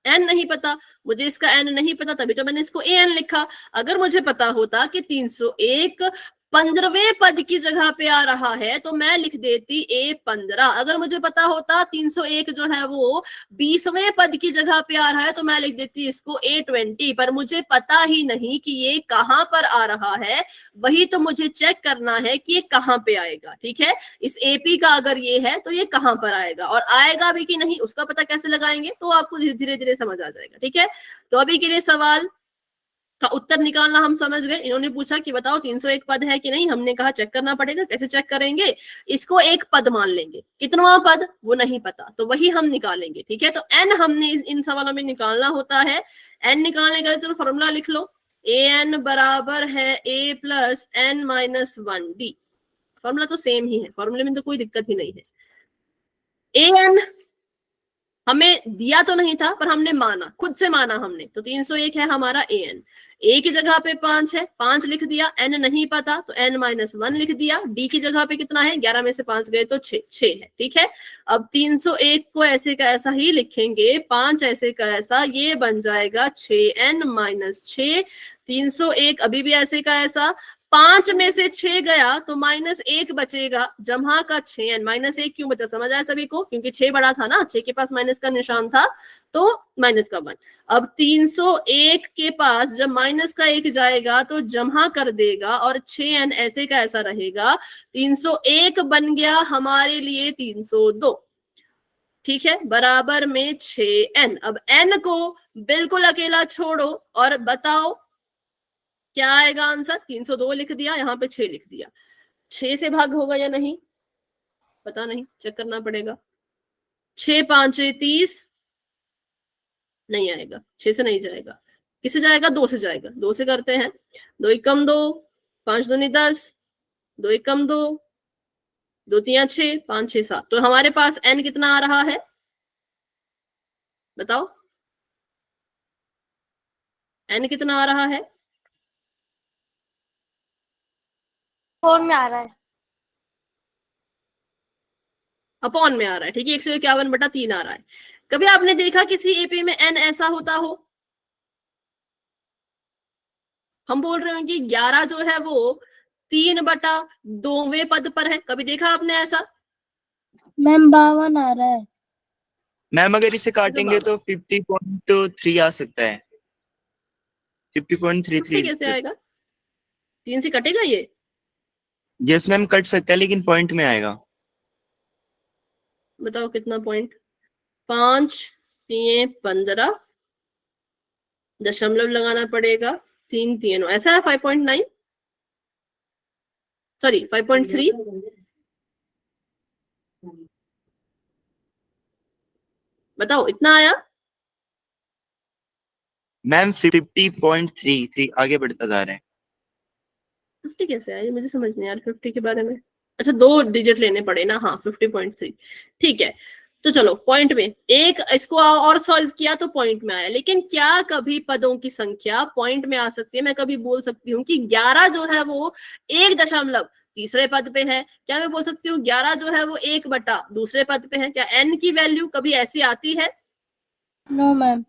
n नहीं पता, मुझे इसका n नहीं पता, तभी तो मैंने इसको an लिखा। अगर मुझे पता होता कि 301 15वें पद की जगह पे आ रहा है तो मैं लिख देती A15। अगर मुझे पता होता 301 जो है वो 20वें पद की जगह पे आ रहा है तो मैं लिख देती इसको A20। पर मुझे पता ही नहीं कि ये कहां पर आ रहा है, वही तो मुझे चेक करना है कि ये कहां पे आएगा। ठीक है, इस AP का अगर ये है तो ये कहां पर आएगा, और आएगा भी कि नहीं उसका पता कैसे लगाएंगे, तो आपको धीरे धीरे समझ आ जाएगा। ठीक है, तो अभी के लिए सवाल का उत्तर निकालना हम समझ गए। इन्होंने पूछा कि बताओ 301 पद है कि नहीं, हमने कहा चेक करना पड़ेगा। कैसे चेक करेंगे, इसको एक पद मान लेंगे, कितनवां पद वो नहीं पता, तो वही हम निकालेंगे। ठीक है, तो n हमने इन सवालों में निकालना होता है। n निकालने का चलो फॉर्मूला लिख लो, an बराबर है a plus n minus 1d। Formula तो सेम ही है, फॉर्मूले में तो कोई दिक्कत ही नहीं है। an हमें दिया तो नहीं था पर हमने माना, खुद से माना हमने, तो 301 है हमारा an। a की जगह पे 5 है, 5 लिख दिया, n नहीं पता तो n माइनस 1 लिख दिया। d की जगह पे कितना है, 11 में से 5 गए तो 6 है। ठीक है, अब 301 को ऐसे का ऐसा ही लिखेंगे, 5 ऐसे का ऐसा, ये बन जाएगा 6n माइनस 6। 301 अभी भी ऐसे का ऐसा, 5 में से 6 गया तो -1 बचेगा, जमा का 6n। -1 क्यों बचा समझ आया सभी को, क्योंकि 6 बड़ा था ना, 6 के पास माइनस का निशान था तो माइनस का 1। अब 301 के पास जब माइनस का 1 जाएगा तो जमा कर देगा और 6n ऐसे का ऐसा रहेगा। 301 बन गया हमारे लिए 302। ठीक है, बराबर में 6n। अब n को बिल्कुल अकेला छोड़ो और बताओ क्या आएगा आंसर। 302 लिख दिया, यहाँ पे 6 लिख दिया, 6 से भाग होगा या नहीं पता नहीं, चेक करना पड़ेगा। 6 5 30 नहीं आएगा, 6 से नहीं जाएगा, किससे जाएगा, 2 से जाएगा। 2 से करते हैं, 2 एकम 2, 5 दूनी 10, 2 एकम 2, 2 3 6, 5 6 7। तो हमारे पास n कितना आ रहा है बताओ, n कितना आ रहा है, 4 में आ रहा है। अपॉन में आ रहा है। ठीक है, 151/3 आ रहा है। कभी आपने देखा किसी एपी में n ऐसा होता हो, हम बोल रहे हैं कि 11 जो है वो 3/2वें पद पर है, कभी देखा आपने ऐसा। मैम 52 आ रहा है। मैम अगर इसे काटेंगे तो 50.3 आ सकता है, 50.33। कैसे आएगा, 3 से कटेगा ये, यस मैम कट सकता है लेकिन पॉइंट में आएगा। बताओ कितना पॉइंट, 5 3 15 दशमलव लगाना पड़ेगा, 3 3 ऐसा है 5.9 सॉरी 5.3। बताओ इतना आया मैम 50.33 आगे बढ़ता जा रहा है। 50 कैसे आया, मुझे समझ नहीं यार 50 के बारे में। अच्छा 2 डिजिट लेने पड़े ना, हाँ 50.3। ठीक है, तो चलो पॉइंट में, एक इसको और सॉल्व किया तो पॉइंट में आया। लेकिन क्या कभी पदों की संख्या पॉइंट में आ सकती है। मैं कभी बोल सकती हूँ कि 11 जो है वो 1 दशमलव तीसरे पद पे है, क्या मैं बोल सकती हूँ 11 जो है वो 1/2 पद पे है। क्या n की वैल्यू कभी ऐसी आती है, नो मैम,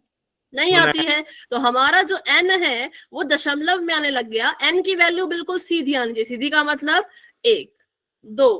नहीं आती है। तो हमारा जो n है वो दशमलव में आने लग गया, n की वैल्यू बिल्कुल सीधी आनी चाहिए। सीधी का मतलब 1 2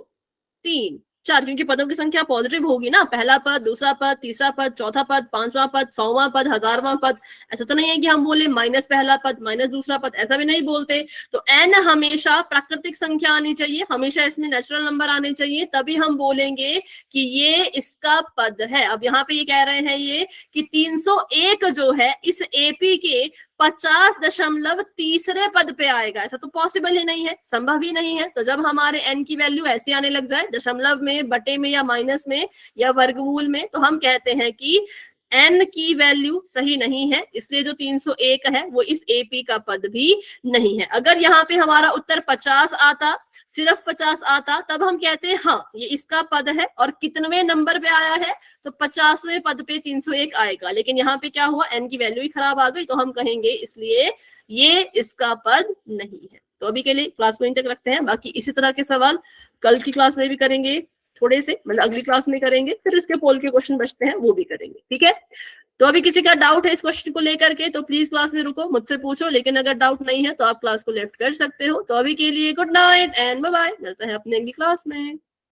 3 4, क्योंकि पदों की संख्या पॉजिटिव होगी ना, पहला पद, दूसरा पद, तीसरा पद, चौथा पद, 5वां पद, 100वां पद, 1000वां पद। ऐसा तो नहीं है कि हम बोले माइनस पहला पद माइनस दूसरा पद, ऐसा भी नहीं बोलते। तो n हमेशा प्राकृतिक संख्या आनी चाहिए, हमेशा इसमें नेचुरल नंबर आने चाहिए, तभी हम बोलेंगे कि ये इसका पद है। अब यहाँ पे ये कह रहे हैं ये कि 301 जो है इस एपी के 50.3 पद पे आएगा, ऐसा तो पॉसिबल ही नहीं है, संभव ही नहीं है। तो जब हमारे n की वैल्यू ऐसे आने लग जाए दशमलव में, बटे में या माइनस में या वर्गमूल में, तो हम कहते हैं कि n की वैल्यू सही नहीं है, इसलिए जो 301 है वो इस एपी का पद भी नहीं है। अगर यहाँ पे हमारा उत्तर 50 आता, सिर्फ 50 आता, तब हम कहते हैं हाँ ये इसका पद है। और कितनवें नंबर पे आया है, तो 50वें पद पे 301 आएगा। लेकिन यहाँ पे क्या हुआ, n की वैल्यू ही खराब आ गई, तो हम कहेंगे इसलिए ये इसका पद नहीं है। तो अभी के लिए क्लास को यहीं तक रखते हैं, बाकी इसी तरह के सवाल कल की क्लास में भी करेंगे, थोड़े से मतलब अगली क्लास में करेंगे, फिर इसके पोल के क्वेश्चन बचते हैं वो भी करेंगे। ठीक है, तो अभी किसी का डाउट है इस क्वेश्चन को लेकर के तो प्लीज क्लास में रुको, मुझसे पूछो। लेकिन अगर डाउट नहीं है तो आप क्लास को लेफ्ट कर सकते हो। तो अभी के लिए good night and bye bye, मिलते हैं अपने अगली क्लास में।